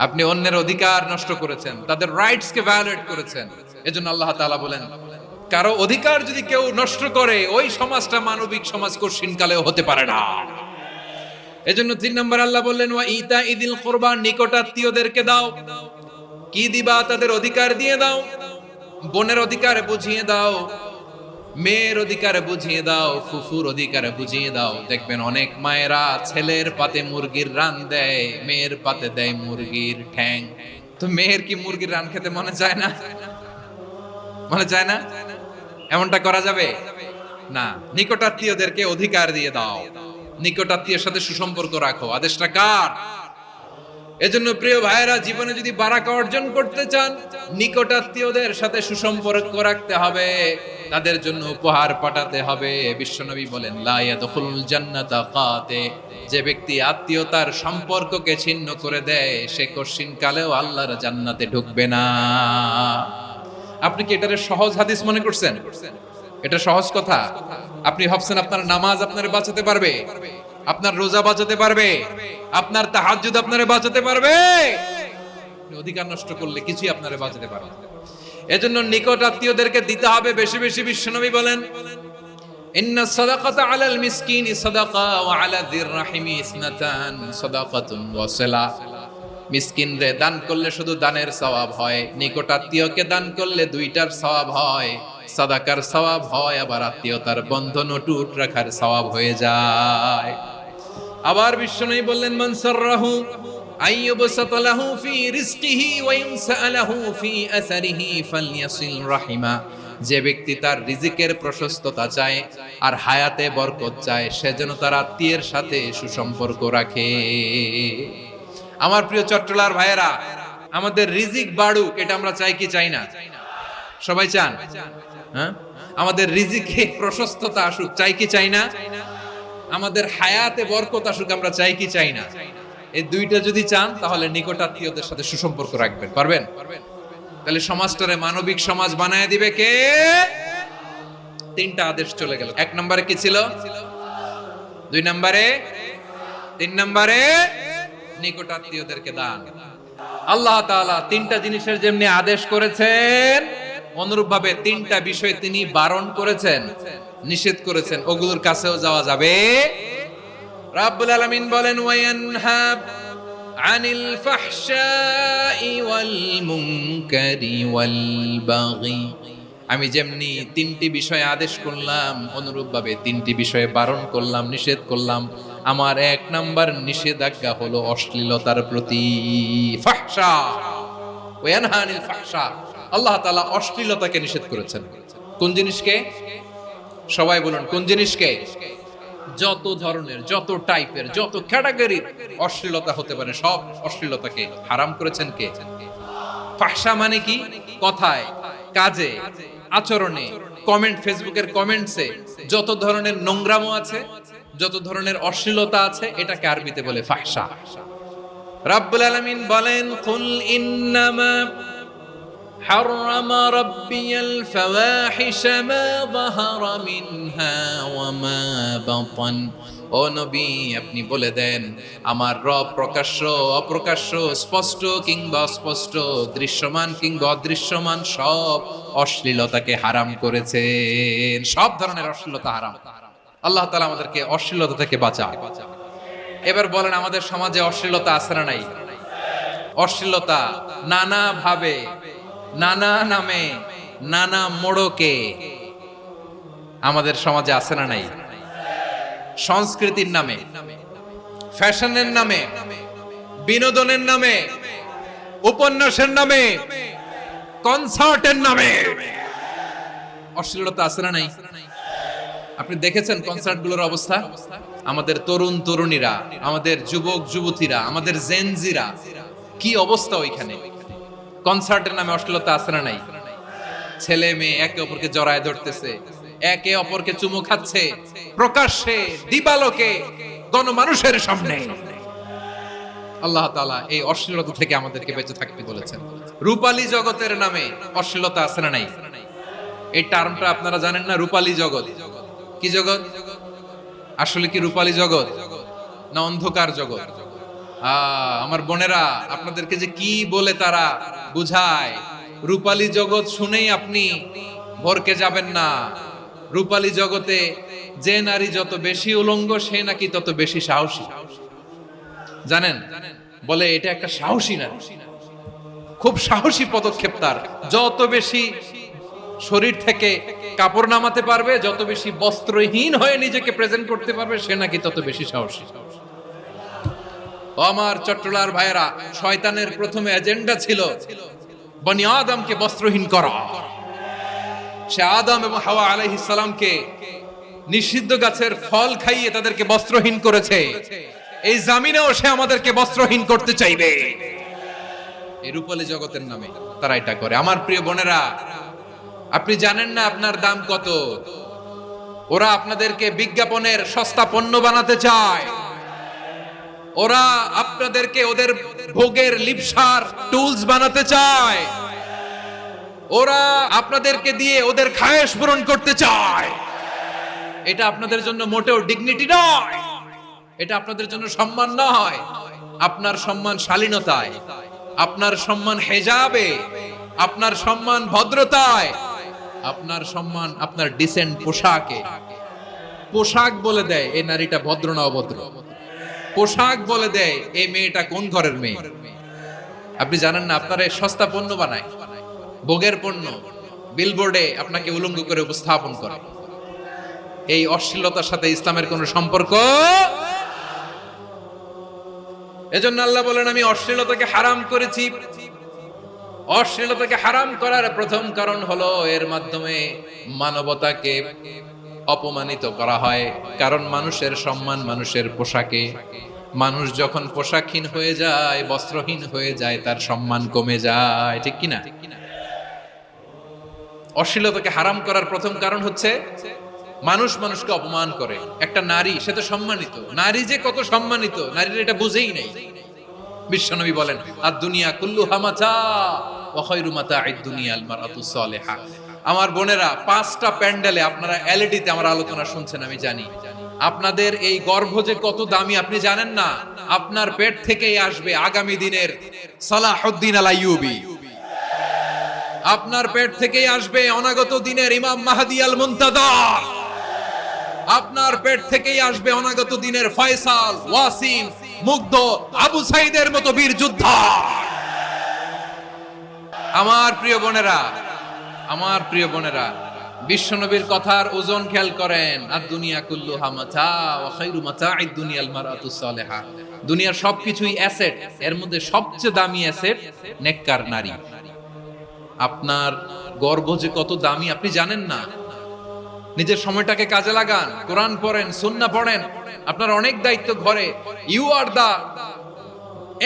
আপনি অন্যের অধিকার নষ্ট করেছেন, তাদের রাইটস কে ভায়োলেট করেছেন। এজন্য আল্লাহ তাআলা বলেন, কারো অধিকার যদি কেউ নষ্ট করে, ওই সমাজটা মানবিক সমাজ কঠিনকালেও হতে পারে না। এজন্য 3 নম্বর আল্লাহ বললেন, ওয়া ইতা ইদিল কুরবা, নিকটাত্মীয়দেরকে দাও। কি দিবা? তাদের অধিকার দিয়ে দাও। বোনের অধিকার বুঝিয়ে দাও, মেয়ের অধিকার বুঝিয়ে দাও, ফুফুর অধিকার বুঝিয়ে দাও। দেখবেন অনেক মায়েরা ছেলের পাতে মুরগির রান দেয়, মেয়ের পাতে দেয় মুরগির ঠ্যাং। তো মেয়ের কি মুরগির রান খেতে মনে চায় না? মনে চায় না? এমনটা করা যাবে না। নিকটাত্মীয়দেরকে অধিকার দিয়ে দাও, নিকটাত্মীয়ের সাথে সুসম্পর্ক রাখো। আদেশটা কার? এজন্য প্রিয় ভাইয়েরা, জীবনে যদি বারাকা অর্জন করতে চান, নিকটাত্মীয়দের সাথে সুসম্পর্ক রাখতে হবে, তাদের জন্য উপহার পাঠাতে হবে। বিশ্বনবী বলেন, লা ইয়াদখুলুল জান্নাতা কাতে, যে ব্যক্তি আত্মীয়তার সম্পর্ককে ছিন্ন করে দেয়, সে কঠিন কালেও আল্লাহর জান্নাতে ঢুকবে না। আপনি কি এটারে সহজ হাদিস মনে করছেন? এটা সহজ কথা? আপনি ভাবছেন আপনার নামাজ আপনারে বাঁচাতে পারবে, আপনার রোজা বাঁচাতে পারবে, আপনার তাহাজ্জুদ আপনারে বাঁচাতে পারবে? অধিকার নষ্ট করলে কিছুই আপনারে বাঁচাতে পারবে না। এজন্য নিকট আত্মীয়দেরকে দিতে হবে বেশি বেশি। বিশ্বনবী বলেন, ইন্নাস সাদাকাতা আলাল মিসকিনি সাদাকা ওয়া আলা যির রাহিমি ইসনাতান সাদাকাতুন ওয়া সিলা। মিসকিনরে দান করলে শুধু দানের সওয়াব হয়, নিকট আত্মীয়কে দান করলে দুইটার সওয়াব হয়, সাদাকার সওয়াব হয়, আবার আত্মীয়তার বন্ধন অটুট রাখার সওয়াব হয়ে যায়। আবার বিশ্বনবী বললেন, মান সাররাহু আইয়ুবসাতা লাহু ফি রিজকিহি ওয়া ইনসালাহু ফি আসারিহি ফালইয়াসিল রাহিমা। যে ব্যক্তি তার রিজিকের প্রশস্ততা চায় আর হায়াতে বরকত চায়, সে যেন তার আত্মীয়ের সাথে সুসম্পর্ক রাখে। আমার প্রিয় চট্টলার ভাইয়েরা, আমাদের রিজিক বাড়ুক, এটা আমরা চাই কি চাই না? সবাই চান? হ্যাঁ, আমাদের রিজিকে প্রশস্ততা আসুক, চাই কি চাই না? আমাদের হায়াতে বরকত আসুক, আমরা চাই কি চাই না? এই দুইটা যদি চান, তাহলে নিকটাত্মীয়দের সাথে সুসম্পর্ক রাখবেন, পারবেন? তাহলে সমাজটারে মানবিক সমাজ বানায় দিবে কে? 3টা আদেশ চলে গেল। 1 নম্বরে কি ছিল? 2 নম্বরে, 3 নম্বরে নিকটাত্মীয়দেরকে দান। আল্লাহ তাআলা 3টা জিনিসের যেমনি আদেশ করেছেন, অনুরূপ ভাবে 3টা বিষয় তিনি বারণ করেছেন, নিষেধ করেছেন, ওগুলোর কাছেও যাওয়া যাবে। রাব্বুল আলামিন বলেন, ওয়ায়ানহা আনিল ফাহশাই ওয়াল মুনকারি ওয়াল বাগি। আমি যেমনি 3টি বিষয়ে আদেশ করলাম, অনুরূপ ভাবে 3টি বিষয়ে বারণ করলাম, নিষেধ করলাম। আমার 1 নাম্বার নিষেধাজ্ঞা হলো অশ্লীলতার প্রতি। ফাহশা, ওয়ায়ানহা আনিল ফাহশা, আল্লাহ তাআলা অশ্লীলতাকে নিষেধ করেছেন। কোন জিনিসকে? সবাই বলুন, কোন জিনিসকে? যত ধরনের, যত টাইপের, যত ক্যাটাগরির অশ্লীলতা হতে পারে, সব অশ্লীলতাকে হারাম করেছেন কে? ফাহশা মানে কি? কথায়, কাজে, আচরণে, কমেন্ট, ফেসবুকের কমেন্টসে যত ধরনের নোংরামো আছে, যত ধরনের অশ্লীলতা আছে, এটাকে আরবিতে বলে ফাহশা। রাব্বুল আলামিন বলেন, কুল ইন্নামা حرم ربي الفواحش ما ظهر منها وما بطن। ও নবী, আপনি বলে দেন, আমার রব প্রকাশ্য অপ্রকাশ্য, স্পষ্ট কিংবা অস্পষ্ট, দৃশ্যমান কিংবা অদৃশ্যমান সব অশ্লীলতাকে হারাম করেছেন। সব ধরনের অশ্লীলতা হারাম। আল্লাহ তাআলা আমাদেরকে অশ্লীলতা থেকে বাঁচায়। এবার বলেন, আমাদের সমাজে অশ্লীলতা আছে না নাই? অশ্লীলতা নানা ভাবে, নানা নামে, নানা মোড়কে আমাদের সমাজে আছে না নাই? সংস্কৃতির নামে, ফ্যাশনের নামে, বিনোদনের নামে, উপন্যাসের নামে, কনসার্টের নামে অশ্লীলতা আছে না নাই? আপনি দেখেছেন কনসার্টগুলোর অবস্থা? আমাদের তরুণ তরুণীরা, আমাদের যুবক যুবতীরা, আমাদের জেনজিরা, কি অবস্থা ওইখানে। কনসার্টের নামে অশ্লীলতা আছে না নাই? ছেলে মেয়ে একে অপরকে জড়ায় ধরতেছে, একে অপরকে চুমু খাচ্ছে প্রকাশ্যে, দিবালোকে, গণমানুষের সামনে। আল্লাহ তাআলা এই অশ্লীলতা থেকে আমাদেরকে বেঁচে থাকতে বলেছেন। রূপালী জগতের নামে অশ্লীলতা আছে না নাই? এই টার্মটা আপনারা জানেন না? রূপালী জগৎ কি জগৎ? আসলে কি রূপালী জগৎ না অন্ধকার জগৎ? আমার বোনেরা, আপনাদেরকে যে কি বলে তারা বুঝায়, রূপালী জগৎ শুনেই আপনি ভরকে যাবেন না। রূপালী জগতে যে নারী যত বেশি উলঙ্গ, সে নাকি তত বেশি সাহসী। জানেন, বলে এটা একটা সাহসী নারী, খুব সাহসী পদক্ষেপ তার। যত বেশি শরীর থেকে কাপড় নামাতে পারবে, যত বেশি বস্ত্রহীন হয়ে নিজেকে প্রেজেন্ট করতে পারবে, সে নাকি তত বেশি সাহসী। আমার চট্টলার ভাইয়েরা, শয়তানের প্রথমে এজেন্ডা ছিল বনি আদমকে বস্ত্রহীন করা। সে আদম এবং হাওয়া আলাইহিস সালামকে নিষিদ্ধ গাছের ফল খাইয়ে তাদেরকে বস্ত্রহীন করেছে। এই জামিনেও সে আমাদেরকে বস্ত্রহীন করতে চাইবে। এই রূপালী জগতের নামে তারা এটা করে। আমার প্রিয় বোনেরা, আপনি জানেন না আপনার দাম কত। ওরা আপনাদেরকে বিজ্ঞাপনের সস্তা পণ্য বানাতে চায়। ওরা আপনাদেরকে ওদের ভোগের লিপসার টুলস বানাতে চায়। ওরা আপনাদেরকে দিয়ে ওদের খায়েশ পূরণ করতে চায়। এটা আপনাদের জন্য মোটেও ডিগনিটি নয়, এটা আপনাদের জন্য সম্মান নয়। আপনার সম্মান শালীনতায়, আপনার সম্মান হেজাবে, আপনার সম্মান ভদ্রতায়, আপনার সম্মান আপনার ডিসেন্ট পোশাকে। পোশাক বলে দেয় এই নারীটা ভদ্র না অভদ্র। পোশাক বলে দেয় এই মেয়েটা কোন ঘরের মেয়ে। আপনি জানেন না, আপনারা সস্তা পণ্য বানায়, ভোগের পণ্য, বিলবোর্ডে আপনাকে উলঙ্গ করে উপস্থাপন করে। এই অশ্লীলতার সাথে ইসলামের কোনো সম্পর্ক। এজন্য আল্লাহ বলেন, আমি অশ্লীলতাকে হারাম করেছি। অশ্লীলতাকে হারাম করার প্রথম কারণ হলো এর মাধ্যমে মানবতাকে অপমানিত করা হয়। কারণ মানুষের সম্মান মানুষের পোশাকে। মানুষ যখন পোশাকহীন হয়ে যায়, বস্ত্রহীন হয়ে যায়, তার সম্মান কমে যায়, ঠিক কিনা? অশ্লীলতাকে হারাম করার প্রথম কারণ হচ্ছে মানুষ মানুষকে অপমান করে। একটা নারী, সে তো সম্মানিত। নারী যে কত সম্মানিত, নারীর এটা বুঝেই নাই। বিশ্বনবী বলেন, আর দুনিয়া কুল্লুহা মাতা ওয়া খায়রু মাতা'আদ দুনিয়া আল মারআতুস সালিহা। আমার বোনেরা, 5টা প্যান্ডেলে আপনারা এলইডিতে আমার আলোচনা শুনছেন, আমি জানি। আপনাদের এই গর্ভ যে কত দামি আপনি জানেন না। আপনার পেট থেকেই আসবে আগামী দিনের সালাহুদ্দিন আল আইয়ুবী। আপনার পেট থেকেই আসবে অনাগত দিনের ইমাম মাহদী আল মুনতাযর। আপনার পেট থেকেই আসবে অনাগত দিনের ফয়সাল, ওয়াসিম, মুগ্ধ, আবু সাইদের মতো বীর যোদ্ধা। আমার প্রিয় বোনেরা, আমার প্রিয় বোনেরা, বিশ্বনবীর কথার ওজন খেয়াল করেন। আর দুনিয়া কুল্লুহা মাতা ওয়া খায়রু মাতা'আদ দুনিয়া আল মারআতুস সালিহা। দুনিয়ার সবকিছুই অ্যাসেট, এর মধ্যে সবচেয়ে দামি অ্যাসেট নেককার নারী। আপনার গর্ভ যে কত দামি আপনি জানেন না। নিজের সময়টাকে কাজে লাগান, কোরআন পড়েন, সুন্নাহ পড়েন। আপনার অনেক দায়িত্ব ঘরে। You are the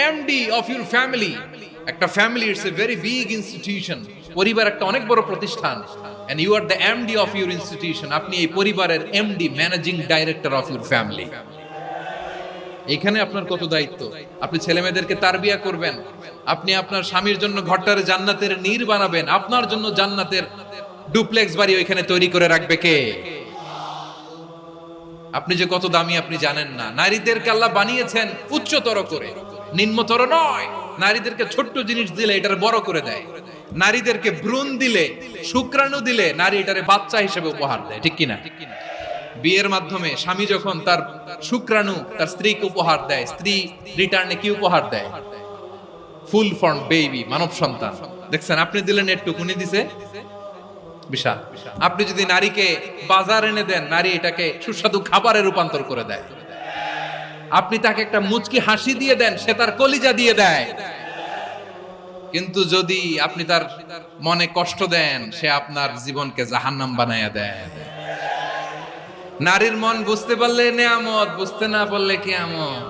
MD of your family. একটা family it's a very big institution. পরিবার একটা অনেক বড় প্রতিষ্ঠান। And you are the MD of your institution. আপনি এই পরিবারের MD, managing director of your family. এখানে আপনার কত দায়িত্ব। আপনি ছেলে মেয়েদেরকে তারবিয়া করবেন। আপনি আপনার স্বামীর জন্য ঘরটারে জান্নাতের নীর বানাবেন। আপনার জন্য জান্নাতের ডুপ্লেক্স বাড়ি ওইখানে তৈরি করে রাখবে কে? আপনি যে কত দামি আপনি জানেন না। নারীদেরকে আল্লাহ বানিয়েছেন উচ্চতর করে, নিম্নতর নয়। নারীদেরকে ছোট্ট জিনিস দিলে এটার বড় করে দেয়। নারীদেরকে ভ্রূণ দিলে, শুক্রাণু দিলে, নারী এটারে বাচ্চা হিসেবে উপহার দেয়, ঠিক কিনা? বিয়ের মাধ্যমে স্বামী যখন তার শুক্রাণু তার স্ত্রীকে উপহার দেয়, স্ত্রী রিটার্নে কি উপহার দেয়? ফুল ফর্ম বেবি, মানব সন্তান। দেখছেন, আপনি দিলেন একটু, উনি দিছে বিশাল। আপনি যদি নারীকে বাজার এনে দেন, নারী এটাকে সুস্বাদু খাবারে রূপান্তর করে দেয়। আপনি তাকে একটা মুচকি হাসি দিয়ে দেন, সে তার কলিজা দিয়ে দেয়। কিন্তু যদি আপনি তার মনে কষ্ট দেন, সে আপনার জীবনকে জাহান্নাম বানায়া দেয়। নারীর মন বুঝতে পারলে নেয়ামত, বুঝতে না পারলে কিয়ামত।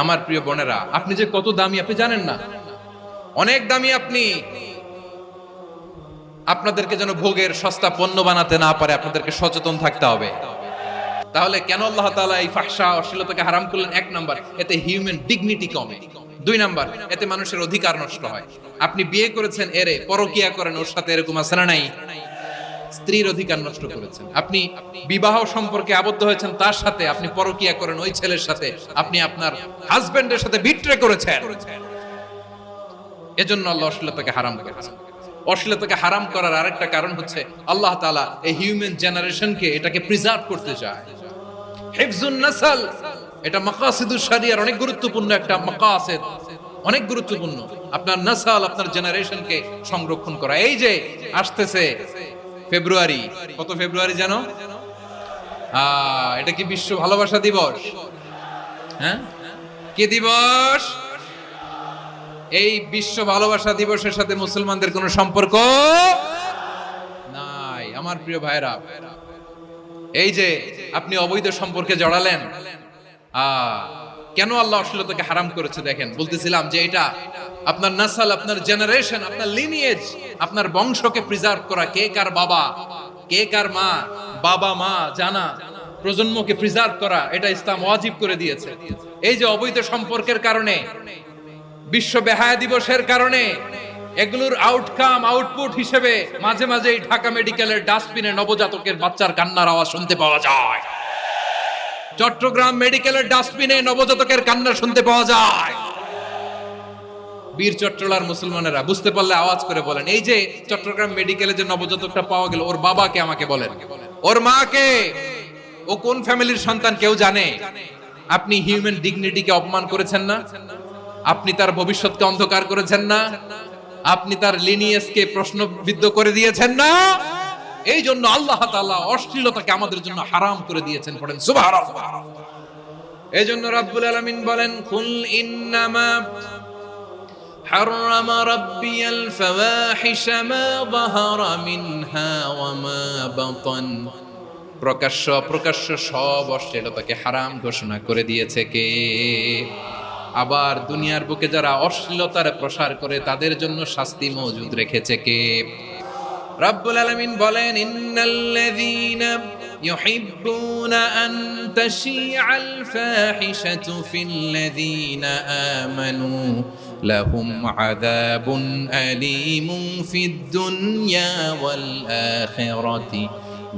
আমার প্রিয় বোনেরা, আপনি যে কত দামি আপনি জানেন না, অনেক দামি আপনি। আপনাদেরকে যেন ভোগের সস্তা পণ্য বানাতে না পারে, আপনাদেরকে সচেতন থাকতে হবে। তাহলে কেন আল্লাহ তাআলা এই ফাহশা অশ্লীলতাকে হারাম করলেন? এক নাম্বার, এতে হিউম্যান ডিগনিটি কমে। দুই নাম্বার, এতে মানুষের অধিকার নষ্ট হয়। আপনি বিয়ে করেছেন, এরে পরকিয়া করেন, ওর সাথে এরকম আছে না নাই? স্ত্রীর অধিকার নষ্ট করেছেন। আপনি বিবাহ সম্পর্কে আবদ্ধ হয়েছেন তার সাথে, আপনি পরকিয়া করেন ওই ছেলের সাথে, আপনি আপনার হাজবেন্ডের সাথে বিট্রে করেছেন। এজন্য আল্লাহ অশ্লীলতাকে হারাম করেছেন। অশ্লীলতাকে হারাম করার আরেকটা কারণ হচ্ছে আল্লাহ তাআলা এই হিউম্যান জেনারেশনকে এটাকে প্রিজার্ভ করতে চায়। হিফজুন নাসল, এটা মাকাসিদুশ শরিয়ার অনেক গুরুত্বপূর্ণ একটা মাকাসিদ, অনেক গুরুত্বপূর্ণ। আপনার নাসল, আপনার জেনারেশনকে সংরক্ষণ করা। এই যে আসতেছে ফেব্রুয়ারি, কত ফেব্রুয়ারি জানো? এটা কি বিশ্ব ভালোবাসা দিবস? হ্যাঁ, কি দিবস? এই বিশ্ব ভালোবাসা দিবসের সাথে মুসলমানদের কোনো সম্পর্ক নাই। আমার প্রিয় ভাইরা, এই যে আপনি অবৈধ সম্পর্কে জড়ালেন, কেন আল্লাহ অশ্লীলতাকে হারাম করেছে দেখেন। বলতেছিলাম যে এটা আপনার নাসল, আপনার জেনারেশন, আপনার লিনিয়েজ, আপনার বংশকে প্রিজার্ভ করা। কে কার বাবা, কে কার মা, বাবা মা জানা, প্রজন্মকে প্রিজার্ভ করা, এটা ইসলাম ওয়াজিব করে দিয়েছে। এই যে অবৈধ সম্পর্কের কারণে, বিশ্ব বেহায়া দিবসের কারণে, এগুলোর আউটকাম, আউটপুট হিসেবে মাঝে মাঝে ঢাকা মেডিকেলের ডাস্টবিনে নবজাতকের বাচ্চার কান্নার আওয়াজ শুনতে পাওয়া যায়। চট্টগ্রাম মেডিকেলের ডাস্টবিনে নবজাতকের কান্না শুনতে পাওয়া যায়। বীর চট্টলার মুসলমানেরা বুঝতে পারলে আওয়াজ করে বলেন, এই যে চট্টগ্রাম মেডিকেলে যে নবজাতকটা পাওয়া গেল, ওর বাবাকে আমাকে বলেন, ওর মাকে, ও কোন ফ্যামিলির সন্তান কেউ জানে? আপনি হিউম্যান ডিগনিটিকে অপমান করেছেন না? আপনি তার ভবিষ্যৎকে অন্ধকার করেছেন না? আপনি তার লিনিয়েজকে প্রশ্নবিদ্ধ করে দিয়েছেন না? এই জন্য আল্লাহ তাআলা অশ্লীলতাকে আমাদের জন্য হারাম করে দিয়েছেন। পড়েন সুবহানাল্লাহ। এই জন্য রাব্বুল আলামিন বলেন, কুল ইন্নামা হারামা রাব্বিয়াল ফাওয়াহিশা মা যাহারা মিনহা ওয়া মা বাতান। প্রকাশ্য অপ্রকাশ্য সব অশ্লীলতাকে হারাম ঘোষণা করে দিয়েছে কে? আবার দুনিয়ার বুকে যারা অশ্লীলতার প্রসার করে তাদের জন্য শাস্তি মজুদ রেখেছে কে? রব্বুল আলামিন বলেন, ইন্নাল্লাযীনা ইউহিব্বুনা আন তাশিআল ফাহিশাতু ফিল্লাযীনা আমানু লাহুম আযাবুন আলীমুন ফিদ দুনিয়া ওয়াল আখিরাতি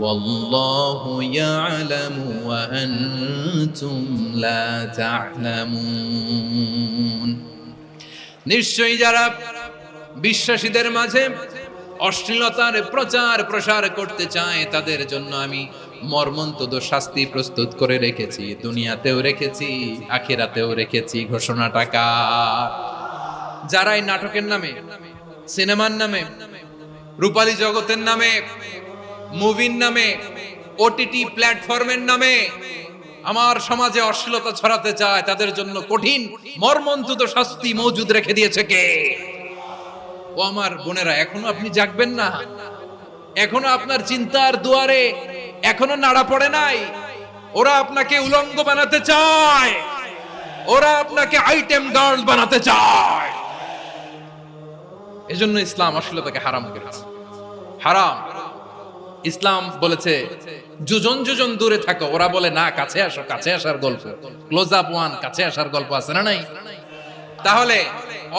ওয়াল্লাহু ইয়ালামু ওয়া আনতুম লা তা'লামুন। নিশ্চয়ই যারা বিশ্বাসীদের মাঝে অশ্লীলতার প্রচার প্রসার করতে চায় তাদের জন্য আমি মর্মন্তুদ শাস্তি প্রস্তুত করে রেখেছি, দুনিয়াতেও রেখেছি, আখিরাতেও রেখেছি। ঘোষণাটা কার? যারা এই নাটকের নামে, সিনেমার নামে, রূপালী জগতের নামে, মুভির নামে, ওটিটি প্ল্যাটফর্মের নামে আমার সমাজে অশ্লীলতা ছড়াতে চায়, তাদের জন্য কঠিন মর্মন্তুদ শাস্তি মজুদ রেখে দিয়েছে কে? ও আমার বোনেরা, এখনো আপনি জাগবেন না? এখনো আপনার চিন্তার দুয়ারে এখনো নাড়া পড়ে নাই? ওরা আপনাকে উলঙ্গ বানাতে চায়, ওরা আপনাকে আইটেম গার্ল বানাতে চায়। এজন্য ইসলাম অশ্লীলতাকে হারাম করেছে। হারাম। ইসলাম বলেছে যোজন যোজন দূরে থাকো, ওরা বলে না কাছে আসো, কাছে আসার গল্প, ক্লোজ আপ ওয়ান, কাছে আসার গল্প আছে না নাই? তাহলে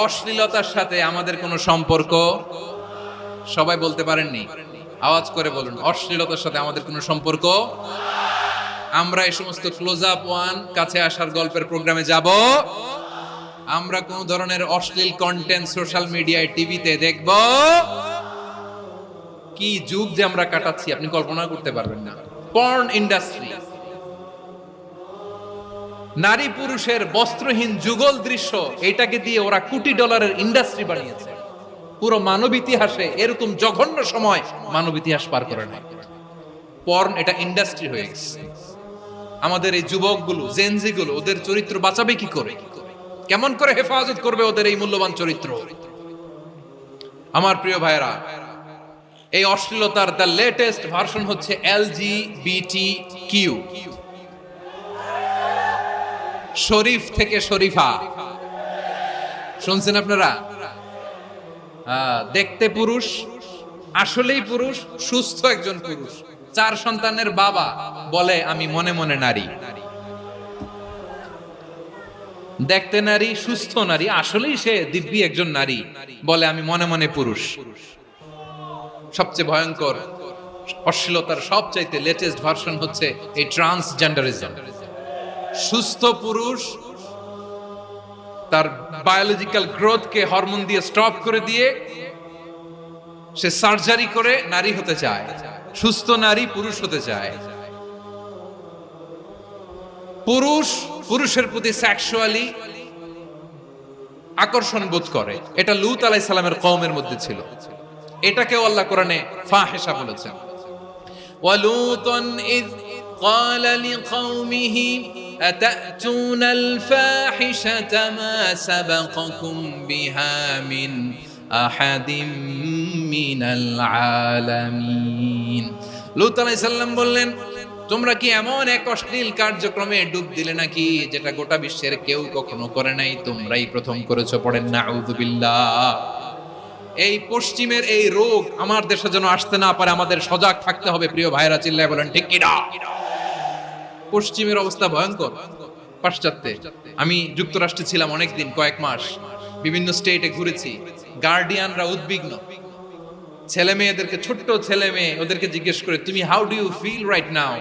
অশ্লীলতার সাথে আমাদের কোনো সম্পর্ক? সবাই বলতে পারেননি, আওয়াজ করে বলুন, অশ্লীলতার সাথে আমাদের কোনো সম্পর্ক? আমরা এই সমস্ত ক্লোজ আপ ওয়ান, কাছে আসার গল্পের প্রোগ্রামে যাব? আমরা কোন ধরনের অশ্লীল কন্টেন্ট সোশ্যাল মিডিয়ায়, টিভিতে দেখব? কি যুগ যে আমরা কাটাচ্ছি আপনি কল্পনা করতে পারবেন না। পর্ন ইন্ডাস্ট্রি, নারী পুরুষের বস্ত্রহীন যুগল দৃশ্য, এটাকে দিয়ে ওরা কোটি ডলারের ইন্ডাস্ট্রি বানিয়েছে। পুরো মানব ইতিহাসে এরকম জঘন্য সময় মানব ইতিহাস পার করে নাই। পর্ন এটা ইন্ডাস্ট্রি হয়ে গেছে। আমাদের এই যুবকগুলো, জেনজিগুলো, ওদের চরিত্র বাঁচাবে কি করে? কেমন করে হেফাজত করবে ওদের এই মূল্যবান চরিত্র? আমার প্রিয় ভাইরা, এই অশ্লীলতার দ্য লেটেস্ট ভার্সন হচ্ছে LGBT শরীফ থেকে শরীফা। শুনছেন আপনারা? দেখতে পুরুষ, আসলেই পুরুষ, সুস্থ একজন পুরুষ, 4 সন্তানের বাবা, বলে আমি মনে মনে নারী। দেখতে নারী, সুস্থ নারী, আসলেই সে দিব্যি একজন নারী, বলে আমি মনে মনে পুরুষ। সবচেয়ে ভয়ঙ্কর অশ্লীলতার সবচাইতে লেটেস্ট ভার্সন হচ্ছে এই ট্রান্সজেন্ডারিজম। সুস্থ পুরুষ তার বায়োলজিক্যাল গ্রোথকে হরমোন দিয়ে স্টপ করে দিয়ে সে সার্জারি করে নারী হতে চায়, সুস্থ নারী পুরুষ হতে চায়। পুরুষ পুরুষের প্রতি সেক্সুয়ালি আকর্ষণ বোধ করে, এটা লূত আলাইহিস সালামের কওমের মধ্যে ছিল। এটাকেও আল্লাহ কোরআনে ফাহিশা বলেছেন। ওয়ালুতান ইয قال لقومه أتأتون الفاحشة ما سبقكم بها من أحد من العالمين। লূত আলাইহিস সালাম বললেন, তোমরা কি এমন এক অশ্লীল কার্যক্রমে ডুব দিলে নাকি যেটা গোটা বিশ্বের কেউ কখনো করে নাই, তোমরাই প্রথম করেছো। পড়েন নাউযুবিল্লাহ। এই পশ্চিমের এই রোগ আমার দেশে যেন আসতে না পারে, আমাদের সজাগ থাকতে হবে। প্রিয় ভাইরা চিল্লায় বলেন ঠিক কি না? পশ্চিমের অবস্থা ভয়ঙ্কর। পাশ্চাত্যে আমি যুক্তরাষ্ট্রে ছিলাম অনেকদিন, কয়েক মাস, বিভিন্ন স্টেটে ঘুরেছি। গার্ডিয়ানরা উদ্বিগ্ন, ছেলে মেয়েদেরকে, ছোট্ট ছেলে মেয়ে, ওদেরকে জিজ্ঞেস করে, তুমি how do you feel right now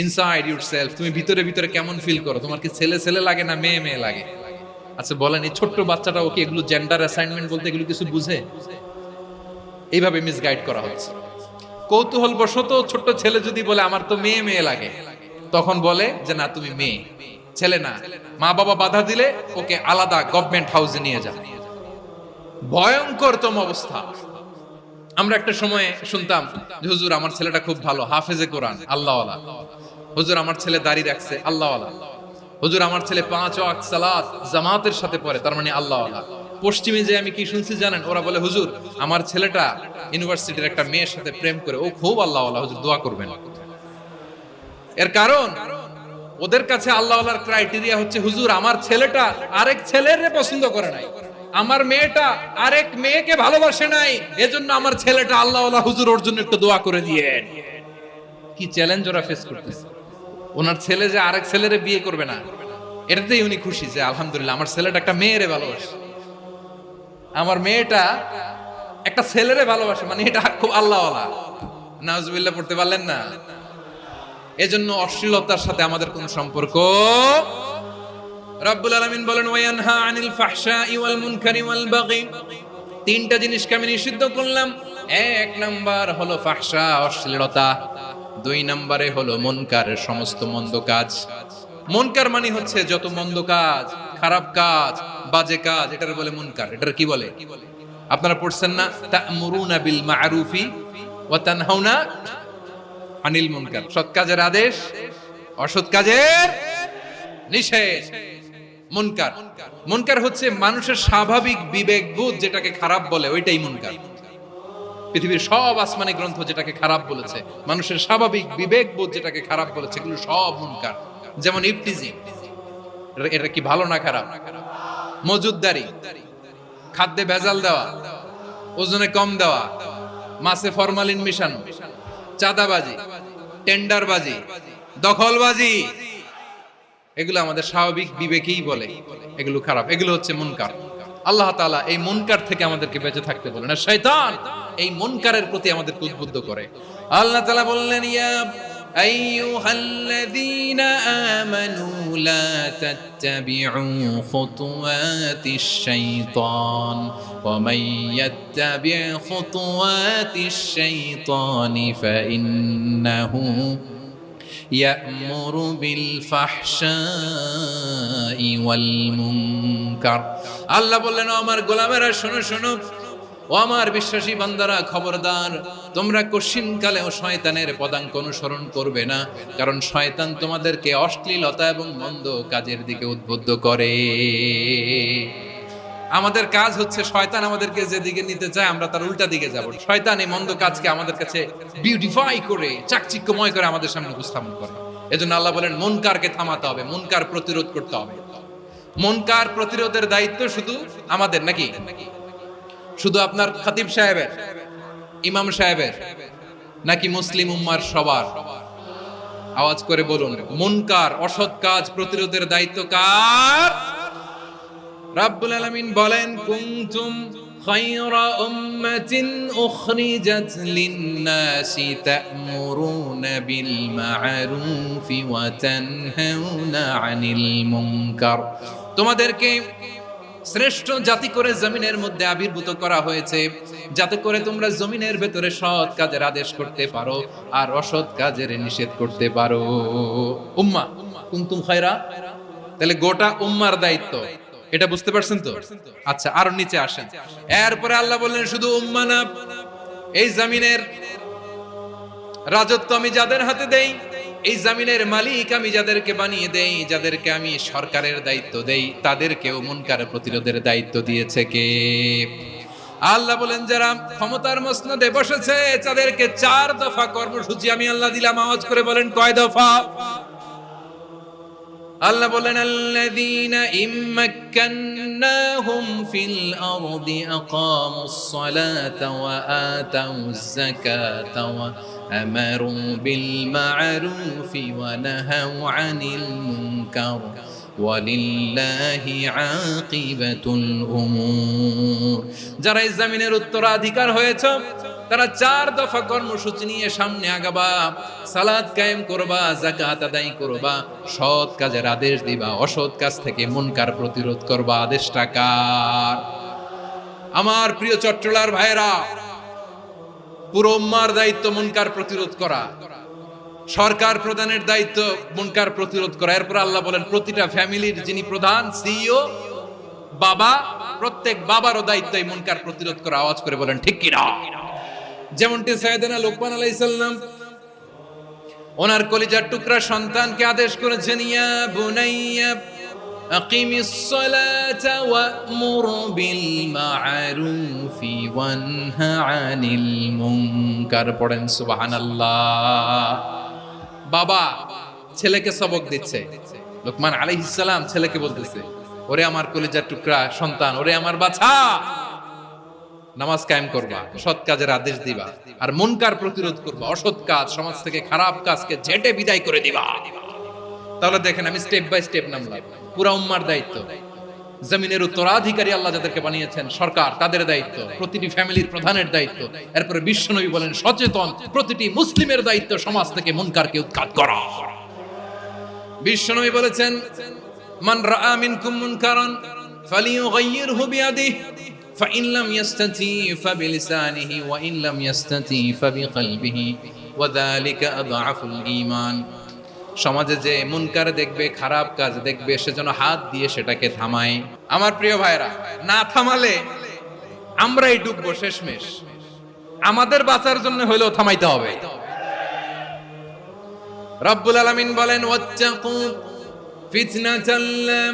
inside yourself? তুমি ভিতরে ভিতরে কেমন ফিল করো? তোমার কি ছেলে ছেলে লাগে না মেয়ে মেয়ে লাগে? আচ্ছা বলেন, এই ছোট্ট বাচ্চাটা ওকে এগুলো জেন্ডার অ্যাসাইনমেন্ট বলতে এগুলো কিছু বুঝে? এইভাবে মিসগাইড করা হচ্ছে। কৌতূহল বশত ছোট্ট ছেলে যদি বলে আমার তো মেয়ে মেয়ে লাগে, তখন বলে যে না তুমি মেয়ে, ছেলে না। মা বাবা বাধা দিলে ওকে আলাদা গভর্নমেন্ট হাউসে নিয়ে যায়। ভয়ঙ্করতম অবস্থা। আমরা একটা সময়ে শুনতাম যে হুজুর আমার ছেলেটা খুব ভালো, হাফেজে কোরআন, আল্লাহওয়ালা। হুজুর আমার ছেলে দাড়ি রাখছে, আল্লাহওয়ালা। হুজুর আমার ছেলে 5 ওয়াক্ত সালাত জামাতের সাথে পড়ে, তার মানে আল্লাহওয়ালা। পশ্চিমে যে আমি কি শুনছি জানেন? ওরা বলে হুজুর আমার ছেলেটা ইউনিভার্সিটির একটা মেয়ের সাথে প্রেম করে, ও খুব আল্লাহওয়ালা, হুজুর দোয়া করবেন। এর কারণ ওদের কাছে আল্লাহওয়ালার ক্রাইটেরিয়া হচ্ছে হুজুর আমার ছেলেটা আরেক ছেলের পছন্দ করে নাই, আমার মেয়েটা আরেক মেয়েকে ভালোবাসে নাই, এজন্য আমার ছেলেটা আল্লাহওয়ালা, হুজুর ওর জন্য একটু দোয়া করে দিয়েন। কি চ্যালেঞ্জ ওরা ফেস করতেছে। ওনার ছেলে যে আরেক ছেলেরে বিয়ে করবে না, এটাতেই উনি খুশি যে আলহামদুলিল্লাহ আমার ছেলেটা একটা মেয়েরে ভালোবাসে, আমার মেয়েটা একটা ছেলেরে ভালোবাসে, মানে এটা খুব আল্লাহওয়ালা। নাউজুবিল্লাহ পড়তে পারলেন না? এজন্য অশ্লীলতার সাথে আমাদের কোন সম্পর্ক। রব্বুল আলামিন বলেন ওয়ায়ানহা আনিল ফাহশাই ওয়াল মুনকারি ওয়াল বাগি। 3টা জিনিসকে আমি নিষিদ্ধ করলাম। 1 নাম্বার হলো ফাহশা, অশ্লীলতা। 2 নম্বরে হলো মুনকার, সমস্ত মন্দ কাজ। মুনকার মানে হচ্ছে যত মন্দ কাজ, খারাপ কাজ, বাজে কাজ, এটার বলে মুনকার। এটার কি বলে? আপনারা পড়ছেন না তা'মুরুনা বিল মা'রুফি ওয়া তানহাউনা আনিল মুনকার। সৎ কাজের আদেশ, অসৎ কাজের নিষেধ। মুনকার, মুনকার হচ্ছে মানুষের স্বাভাবিক বিবেকবোধ যেটাকে খারাপ বলে, ওইটাই মুনকার। পৃথিবীর সব আসমানি গ্রন্থ যেটাকে খারাপ বলেছে, মানুষের স্বাভাবিক বিবেকবোধ যেটাকে খারাপ বলেছে, এগুলো সব মুনকার। যেমন ইফতিজিং, এটা কি ভালো না খারাপ? মজুদদারি, খাদ্যে ভেজাল দেওয়া, ওজনে কম দেওয়া, মাছে ফরমালিন মিশানো, চাঁদাবাজি, টেন্ডারবাজি, দখলবাজি, এগুলো আমাদের স্বাভাবিক বিবেকেই বলে এগুলো খারাপ, এগুলো হচ্ছে মুনকার। আল্লাহ তাআলা এই মুনকার থেকে আমাদেরকে বেঁচে থাকতে বলেন, আর শয়তান এই মুনকারের প্রতি আমাদেরকে উদ্বুদ্ধ করে। আল্লাহ তাআলা বললেন ইয়া আইয়ুহাল্লাযীনা আমানু লা তাত্তাবিউ খুতুওয়াতিশ শাইতান ওয়া মান ইয়াত্তাবি' খুতুওয়াতিশ শাইতানি ফাইন্নাহু ইয়া'মুরু বিল ফাহশাই ওয়াল মুনকার। আল্লাহ বললেন আমার গোলামেরা শোনো শোনো, ও আমার বিশ্বাসী বান্দারা খবরদার, তোমরা কশিনকালেও শয়তানের পদাঙ্ক অনুসরণ করবে না, কারণ শয়তান তোমাদেরকে অশ্লীলতা এবং মন্দ কাজের দিকে উদ্বুদ্ধ করে। আমাদের কাজ হচ্ছে শয়তান আমাদেরকে যেদিকে নিতে চায় আমরা তার উল্টা দিকে যাব। শয়তান এই মন্দ কাজকে আমাদের কাছে বিউটিফাই করে চাকচিক্যময় করে আমাদের সামনে উপস্থাপন করে। এজন্য আল্লাহ বলেন মুনকারকে থামাতে হবে, মুনকার প্রতিরোধ করতে হবে। মুনকার প্রতিরোধের দায়িত্ব শুধু আমাদের নাকি? শুধু আপনার খতিব সাহেবের, ইমাম সাহেবের, নাকি মুসলিম উম্মার সবার? আওয়াজ করে বলুন, মুনকার অসৎ কাজ প্রতিরোধের দায়িত্ব কার? রাব্বুল আলামিন বলেন কুনতুম খায়রা উম্মাতিন উখরিজাত লিন-নাসি তা'মুরুনা বিল মা'রুফি ওয়া তানহাউনা আনিল মুনকার। তোমাদেরকে শ্রেষ্ঠ জাতি করে জমিনের মধ্যে আবির্ভূত করা হয়েছে যাতে করে তোমরা জমিনের ভেতরে সৎ কাজের আদেশ করতে পারো আর অসৎ কাজের নিষেধ করতে পারো। উম্মাহ কুনতুম খায়রা, তাহলে গোটা উম্মার দায়িত্ব, এটা বুঝতে পারছেন তো? আচ্ছা, আরো নিচে আসেন। এরপরে আল্লাহ বললেন শুধু উম্মাহ না, এই জমিনের রাজত্ব আমি যাদের হাতে দেই, এই জমিনের মালিক আমি যাদেরকে বানিয়ে দেই, যাদেরকে আমি সরকারের দায়িত্ব দেই, তাদেরকেও মুনকার প্রতিরোধের দায়িত্ব দিয়েছে কে? আল্লাহ বলেন যারা ক্ষমতার মসনদে বসেছে তাদেরকে 4 দফা কর্মসূচি আমি আল্লাহ দিলাম। আওয়াজ করে বলেন কয় দফা? আল্লাহ বলেন আল্লাযীনা ইম্মাক্কান্নাহুম ফিল আরদি আকামুস সালাতা ওয়া আতাউজ যাকাতা ওয়া আমারু বিল মা'রুফি ওয়া নাহাউ আনিল মুনকার ওয়ালিল্লাহি আকিবাতুল উমুর। যারা এই জমিনের উত্তরাধিকার হয়েছে তারা 4 দফা কর্মসূচি নিয়ে সামনে আগাবা। সালাত কায়েম করবা, যাকাত আদায় করবা, সৎ কাজের আদেশ দিবা, অসৎ কাজ থেকে মুনকার প্রতিরোধ করবা। আদেশটা কার? আমার প্রিয় চট্টলার ভাইরা, পুরো উম্মার দায়িত্ব মুনকার প্রতিরোধ করা, সরকার প্রধানের দায়িত্ব মুনকার প্রতিরোধ করা। এরপর আল্লাহ বলেন প্রতিটা ফ্যামিলির যিনি প্রধান সিইও বাবা, প্রত্যেক বাবারও দায়িত্ব এই মুনকার প্রতিরোধ করা। আওয়াজ করে বলেন ঠিক কি না? যেমনটি সাইয়েদনা লোকমান আলাইহিস সালাম ওনার কলিজার টুকরা সন্তানকে আদেশ করেছেন, ইয়া বুনাইয়া আকিমিস সালাতা ওয়া'মুর বিল মা'রুফি ওয়ানহা আনিল মুনকার। পড়েন সুবহানাল্লাহ। বাবা ছেলেকে সবক দিচ্ছে, লোকমান আলাইহিস সালাম ছেলেকে বলতেছে, ওরে আমার কলিজার টুকরা সন্তান, ওরে আমার বাছা, নামাজ কায়েম করবা, সৎ কাজের আদেশ দিবা, আর মুনকার প্রতিরোধ করবা, অসৎ কাজ সমাজ থেকে খারাপ কাজকে ঝেঁটে বিদায় করে দিবা। তাহলে দেখেন আমি স্টেপ বাই স্টেপ নামলাম। পুরা উম্মার দায়িত্ব, জমিনের উত্তরাধিকারী আল্লাহ যাদেরকে বানিয়েছেন সরকার, তাদের দায়িত্ব, প্রতিটি ফ্যামিলির প্রধানের দায়িত্ব। এরপরে বিশ্বনবী বলেন সচেতন প্রতিটি মুসলিমের দায়িত্ব সমাজ থেকে মুনকারকে উৎখাত করা। বিশ্বনবী বলেছেন মান রাআ মিনকুম মুনকারান ফালিয়ুগাইয়িরহু বিয়াদিহি فإن لم يستطع فبلسانه وإن لم يستطع فبقلبه وذلك أضعف الإيمان। সমাজে যে মুনকার দেখবে, খারাপ কাজ দেখবে, সেজন্য হাত দিয়ে সেটাকে থামায়। আমার প্রিয় ভাইরা, না থামালে আমরাই ডুববো শেষমেশ। আমাদের বাঁচার জন্য হলেও থামাইতে হবে। রব্বুল আলামিন বলেন ওয়াত্তাকু ফিতনাতাল লা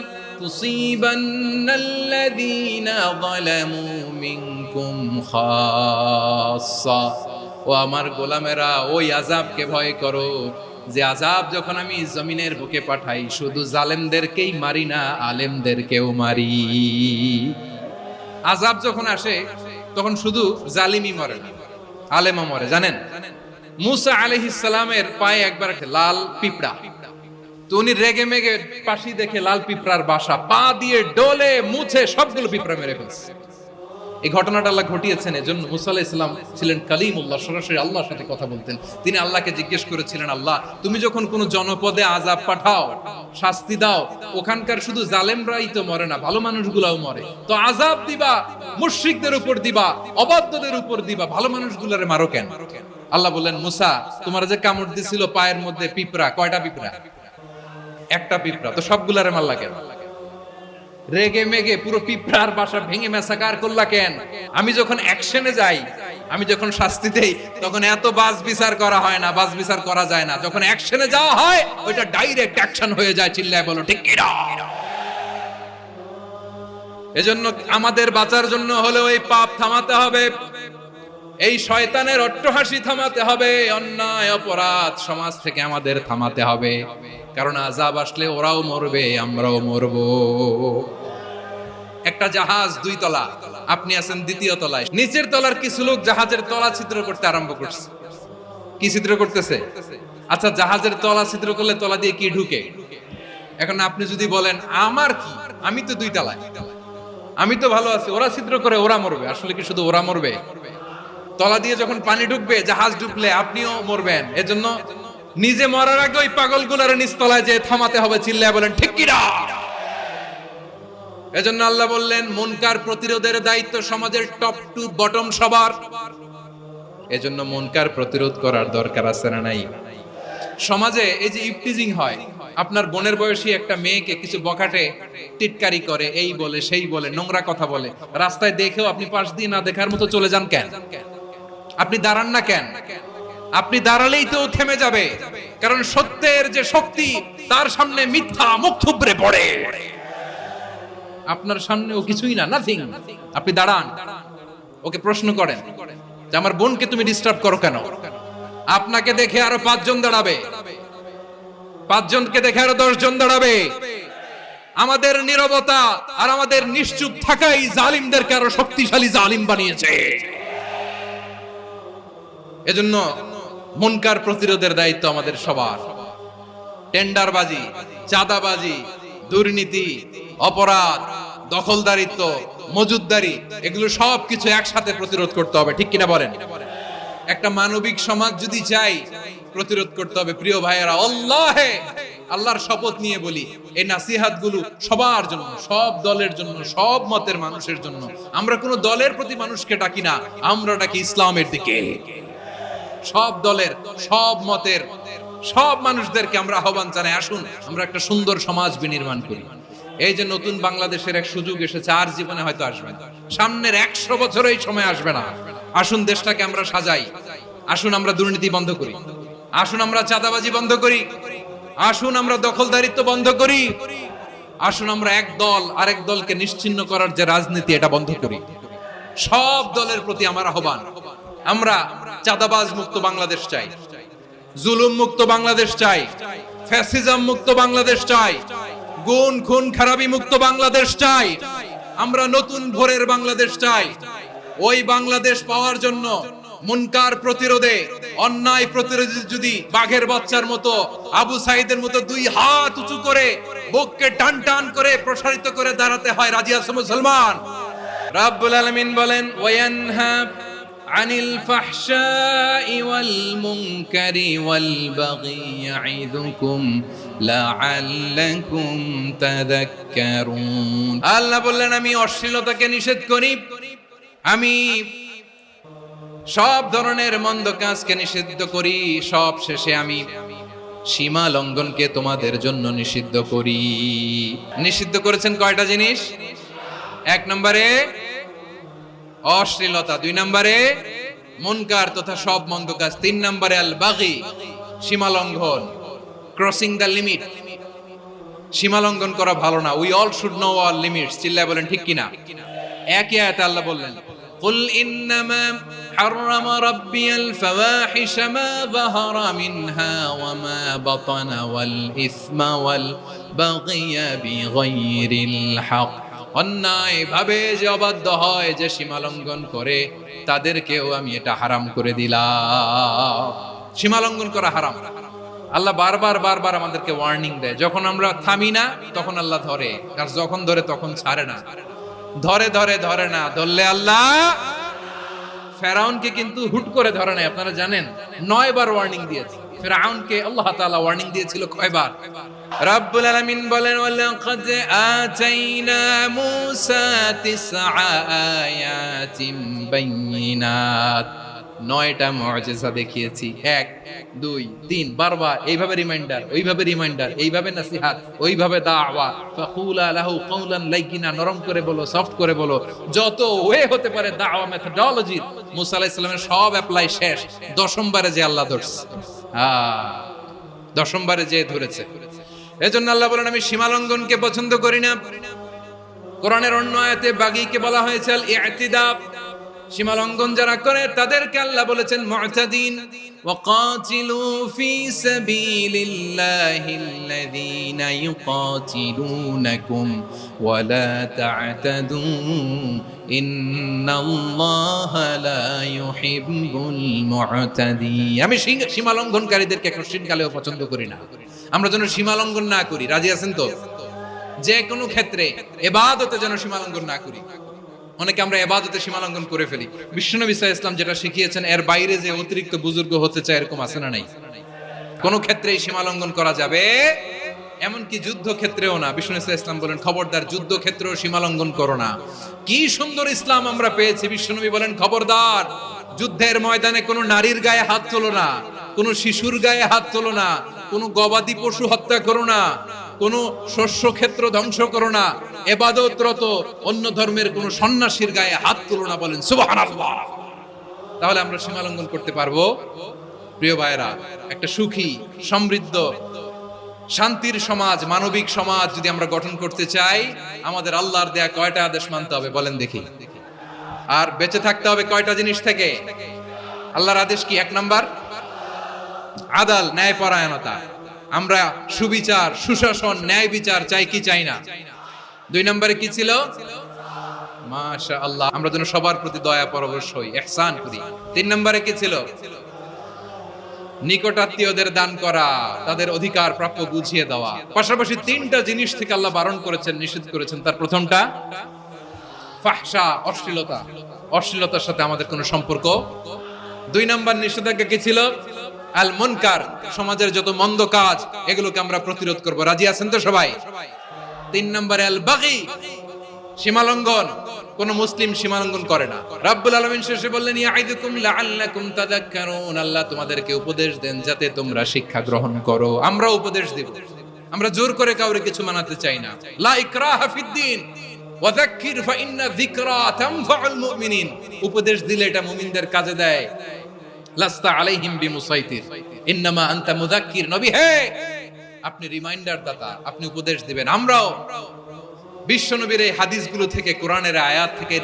তুসিবান্নাল্লাযীনা যালামু মিনকুম খাসসা। ও আমার গোলামেরা, ওই আযাবকে ভয় করো যে আযাব যখন আমি জমিনের বুকে পাঠাই শুধু জালেমদেরকেই মারি না, আলেমদেরকেও মারি। আযাব যখন আসে তখন শুধু জালিমই মরে না, আলেমও মরে। জানেন মুসা আলাইহিস সালামের পায়ে একবার লাল পিঁপড়া, তো উনি রেগে মেগে পাশি দেখে লাল পিঁপড়ার বাসা, পা দিয়ে ডলে মুছে সবগুলো পিঁপড়া মেরে ফেলছে। এই ঘটনাটা আল্লাহ ঘটিয়েছেন এজন্য মুসা আলাইহিস সালাম ছিলেন কালিমুল্লাহ, সরাসরি আল্লাহর সাথে কথা বলতেন। তিনি আল্লাহকে জিজ্ঞেস করেছিলেন, আল্লাহ তুমি যখন কোন জনপদে আযাব পাঠাও, শাস্তি দাও, ওখানকার শুধু জালেমরাই তো মরে না, ভালো মানুষগুলাও মরে, তো আযাব দিবা মুশরিকদের উপর দিবা, অবাধ্যদের উপর দিবা, ভালো মানুষগুলারে মারো কেন? আল্লাহ বললেন মুসা তোমার যে কামড় দিছিল পায়ের মধ্যে পিঁপড়া, কয়টা পিঁপড়া? একটা পিঁপড়া, তো সবগুলারে মারলা কেন? রেগে মেগে পুরো পিঁপড়ার বাসা ভেঙে মেসাকার করলা কেন? আমি যখন অ্যাকশনে যাই, আমি যখন শাস্তি দেই, তখন এত বাস বিচার করা হয় না, বাস বিচার করা যায় না। যখন অ্যাকশনে যাওয়া হয় ওইটা ডাইরেক্ট অ্যাকশন হয়ে যায়। চিল্লায় বলো ঠিক কি না? এজন্য আমাদের বাঁচার জন্য হলেও এই পাপ থামাতে হবে, এই শয়তানের অট্টহাসি থামাতে হবে, অন্যায় অপরাধ সমাজ থেকে আমাদের থামাতে হবে, কারণ আযাব আসলে ওরাও মরবে, আমরাও মরব। একটা জাহাজ 2 তলা, আপনি আছেন 2য় তলায়, নিচের তলার কিছু লোক জাহাজের তলা ছিদ্র করতে আরম্ভ করছে। কি ছিদ্র করতেছে? আচ্ছা, জাহাজের তলা ছিদ্র করলে তলা দিয়ে কি ঢুকে? এখন আপনি যদি বলেন আমার কি, আমি তো 2 তলায়, আমি তো ভালো আছি, ওরা ছিদ্র করে ওরা মরবে, আসলে কি শুধু ওরা মরবে? তলা দিয়ে যখন পানি ঢুকবে, জাহাজ ডুবলে আপনিও মরবেন। এজন্য নিজে মরার আগে ওই পাগলগুলোর নিচ তলায় যে থামাতে হবে, চিল্লায় বলেন ঠিক কি না? এজন্য আল্লাহ বললেন মুনকার প্রতিরোধের দায়িত্ব সমাজের টপ টু বটম সবার। এজন্য মুনকার প্রতিরোধ করার দরকার আছে না নাই? সমাজে এই যে ইফটিজিং হয়, আপনার বোনের বয়সী একটা মেয়েকে কিছু বখাটে টিটকারি করে, এই বলে সেই বলে, নোংরা কথা বলে, রাস্তায় দেখেও আপনি পাশ দিয়ে না দেখার মতো চলে যান কেন? আপনি দাঁড়ান না কেন? আপনি দাঁড়ালেই তো থেমে যাবে, কারণ সত্যের যে শক্তি তার সামনে মিথ্যা মুখ থুবড়ে পড়ে। আপনার সামনে ও কিছুই না, নাথিং। আপনি দাঁড়ান, ওকে প্রশ্ন করেন যে আমার বোনকে তুমি ডিস্টার্ব করো কেন? আপনাকে দেখে আরো 5 জন দাঁড়াবে, 5 জনকে দেখে আরো 10 জন দাঁড়াবে। আমাদের নীরবতা আর আমাদের নিশ্চুপ থাকাই জালিমদেরকে আরো শক্তিশালী জালিম বানিয়েছে। এজন্য মুনকার প্রতিরোধের দায়িত্ব আমাদের সবার। টেন্ডারবাজি, চাঁদাবাজি, দুর্নীতি, অপরাধ, দখলদারিত্ব, মজুদদারি, এগুলো সব কিছু একসাথে প্রতিরোধ করতে হবে, ঠিক কিনা বলেন? একটা মানবিক সমাজ যদি চাই, প্রতিরোধ করতে হবে। প্রিয় ভাইয়েরা, আল্লাহর শপথ নিয়ে বলি, এই নাসিহাত গুলো সবার জন্য, সব দলের জন্য, সব মতের মানুষের জন্য। আমরা কোনো দলের প্রতি মানুষকে ডাকি না, আমরা ডাকি ইসলামের দিকে। সব দলের, সব মতের, সব মানুষদেরকে আমরা আহ্বান জানাই, আসুন আমরা একটা সুন্দর সমাজ বিনির্মাণ করি। এই যে নতুন বাংলাদেশের এক সুযোগ এসেছে, আর জীবনে হয়তো আসবে না, সামনের 100 বছর এই সময় আসবে না। আসুন দেশটাকে আমরা সাজাই, আসুন আমরা দুর্নীতি বন্ধ করি, আসুন আমরা চাঁদাবাজি বন্ধ করি, আসুন আমরা দখলদারিত্ব বন্ধ করি, আসুন আমরা এক দল আরেক দলকে নিশ্চিহ্ন করার যে রাজনীতি, এটা বন্ধ করি। সব দলের প্রতি আমার আহ্বান, আমরা চাঁদাবাজ মুক্ত বাংলাদেশ চাই, জুলুম মুক্ত বাংলাদেশ চাই, ফ্যাসিজম মুক্ত বাংলাদেশ চাই, গুণ খুন খারাপি মুক্ত বাংলাদেশ চাই। আমরা নতুন ভোরের বাংলাদেশ চাই। ওই বাংলাদেশ পাওয়ার জন্য মুনকার প্রতিরোধে, অন্যায় প্রতিরোধে যদি বাঘের বাচ্চার মতো, আবু সাইদের মতো 2 হাত উঁচু করে, বুককে টান টান করে প্রসারিত করে দাঁড়াতে হয়, রাজি আছো মুসলমান? রাব্বুল আলামিন বলেন ওয়ায়ানহা আনিল ফাহশাই ওয়াল মুনকারি ওয়াল বাগি ইয়াইদুকুম লাআল্লাকুম তাযাক্কারুন। আল্লাহ বললেন আমি অশ্লীলতাকে নিষেধ করি, আমি সব ধরনের মন্দ কাজকে নিষিদ্ধ করি, সব শেষে আমি সীমা লঙ্ঘনকে তোমাদের জন্য নিষিদ্ধ করি। নিষিদ্ধ করেছেন কয়টা জিনিস? 1 নম্বরে অশ্লীলতা, 2 নম্বরে মুনকার তথা সব মন্দ কাজ, 3 নম্বরে আল বাগি, সীমা লঙ্ঘন, ক্রসিং দ্য লিমিট। সীমা লঙ্ঘন করা ভালো না। We all should know our limits. চিল্লায় বলেন ঠিক কিনা? একই আয়াতে আল্লাহ বললেন কুল ইন্নামা হাররামা রাব্বিয়াল ফাওয়াহিশা মা যাহারা মিনহা ওয়া মা বাতানা ওয়াল ইসমা ওয়াল বাগিয়া বিগাইরিল হক। অন্যায় ভাবে যে অবাধ্য হয়, যে সীমা লঙ্ঘন করে, তাদেরকেও আমি এটা হারাম করে দিলাম। সীমা লঙ্ঘন করা হারাম। আল্লাহ বারবার আমাদেরকে ওয়ার্নিং দেয়। যখন আমরা থামি না তখন আল্লাহ ধরে, আর যখন ধরে তখন ছাড়ে না। ধরে না, ধরলে আল্লাহ ফেরাউনকে কিন্তু হুট করে ধরে নাই। আপনারা জানেন 9 বার ওয়ার্নিং দিয়েছে ফেরাউনকে। আল্লাহ তাআলা ওয়ার্নিং দিয়েছিল কয়বার? রাব্বুল আলামিন বলেন ওয়ালাকাদ আতাইনা মূসা 9 আয়াতিন বাইয়িনাত। 9টা মুআজিজা দেখিয়েছি, 1 2 3 বারবার এইভাবে রিমাইন্ডার, ওইভাবে রিমাইন্ডার, এইভাবে নসিহত, ওইভাবে দাওয়া। ফাকুলা লাহু কাওলান লাইয়িনা, নরম করে বলো, সফট করে বলো, যত ওয়ে হতে পারে দাওয়া মেথডোলজি। মুসা আলাইহিস সালামের সব অ্যাপ্লাই শেষ। 10ম বারে যে আল্লাহ ধরছে, 10ম বারে যে ধরেছে। এজন্য আল্লাহ বলেন আমি সীমা লঙ্ঘনকে পছন্দ করি না। কোরআনের অন্য আয়াতে বাগীকে বলা হয়েছে আল ইতিদা, সীমা লঙ্ঘন যারা করে তাদেরকে আল্লাহ বলেছেন মুতাদিন। ওয়াকাতিলু ফি সাবিলিল্লাহিল্লাযীনা ইউকাতিলুনাকুম ওয়া লা তা'তাদু ইন্নাল্লাহা লা ইউহিব্বুল মুতাদিন। আমি সীমা লঙ্ঘনকারীদেরকে কোশ্চিনকালেও পছন্দ করি না। আমরা যেন সীমা লঙ্ঘন না করি, রাজি আছেন তো? যে কোনো ক্ষেত্রে ইবাদতে যেন সীমা লঙ্ঘন না করি। অনেকে আমরা ইবাদতে সীমা লঙ্ঘন করে ফেলি। বিশ্বনবী সাল্লাল্লাহু আলাইহি ওয়াসাল্লাম যেটা শিখিয়েছেন এর বাইরে যে অতিরিক্ত বুজুর্গ হতে চায় এরকম আছে না নাই? কোন ক্ষেত্রেই সীমা লঙ্ঘন করা যাবে, এমনকি যুদ্ধ ক্ষেত্রেও না। বিশ্বনবী সাল্লাল্লাহু আলাইহি ওয়াসাল্লাম বলেন খবরদার যুদ্ধ ক্ষেত্রেও সীমা লঙ্ঘন করো না। কি সুন্দর ইসলাম আমরা পেয়েছি। বিশ্বনবী বলেন খবরদার যুদ্ধের ময়দানে কোনো নারীর গায়ে হাত তোলো না, কোনো শিশুর গায়ে হাত তোলো না, কোনো গবাদি পশু হত্যা করো না, কোন শস্য ক্ষেত্র ধ্বংস করো না, ইবাদতরত অন্য ধর্মের কোন সন্ন্যাসীর গায়ে হাত তুলো না। বলেন সুবহানাল্লাহ। তাহলে আমরা সীমা লঙ্ঘন করতে পারবো? প্রিয় ভাইরা, একটা সুখী, সমৃদ্ধ, শান্তির সমাজ, মানবিক সমাজ যদি আমরা গঠন করতে চাই, আমাদের আল্লাহর দেয়া কয়টা আদেশ মানতে হবে বলেন দেখি? আর বেঁচে থাকতে হবে কয়টা জিনিস থেকে? আল্লাহর আদেশ কি? 1 নাম্বার আদাল, ন্যায়পরায়ণতা। আমরা সুবিচার, সুশাসন, ন্যায় বিচার চাই কি চাই না? 2 নম্বরে কি ছিল? মাশাআল্লাহ, আমরা যেন সবার প্রতি দয়া পরবশ হই, ইহসান করি। 3 নম্বরে কি ছিল? নিকটাত্মীয়দের দান করা, তাদের অধিকার প্রাপ্য বুঝিয়ে দেওয়া। পাশাপাশি 3টা জিনিস থেকে আল্লাহ বারণ করেছেন, নিষেধ করেছেন। তার প্রথমটা ফাহশা, অশ্লীলতা। অশ্লীলতার সাথে আমাদের কোনো সম্পর্ক। 2 নম্বর নিষেধাজ্ঞা কি ছিল? আল মুনকার, সমাজের যত মন্দ কাজ এগুলোকে আমরা প্রতিরোধ করব। রাজি আছেন তো সবাই? 3 নম্বরে আল বাগী, সীমালঙ্ঘন। কোন মুসলিম সীমালঙ্ঘন করে না। রাব্বুল আলামিন শেষে বললেন ইয়াইদুকুম লাআল্লাকুম তাযাক্কারুন, আল্লাহ তোমাদেরকে উপদেশ দেন যাতে তোমরা শিক্ষা গ্রহণ করো। আমরা উপদেশ দেব, আমরা জোর করে কাউরে কিছু মানাতে চাই না। লা ইকরাহা ফিদ্দিন ওয়া যাক্কির ফাইন্না যিকরা তানফাউল মুমিনিন। উপদেশ দিলে এটা মুমিনদের কাজে দেয়। লাস্তা আলাইহিম বিমুসাইতির ইন্নামা আনতা মুযাক্কির। নবী হে, আপনি রিমাইন্ডার দাতা, আপনি উপদেশ দিবেন। আমরাও বিশ্ব নবীর এই হাদিসগুলো থেকে, কোরআনের আয়াত থেকে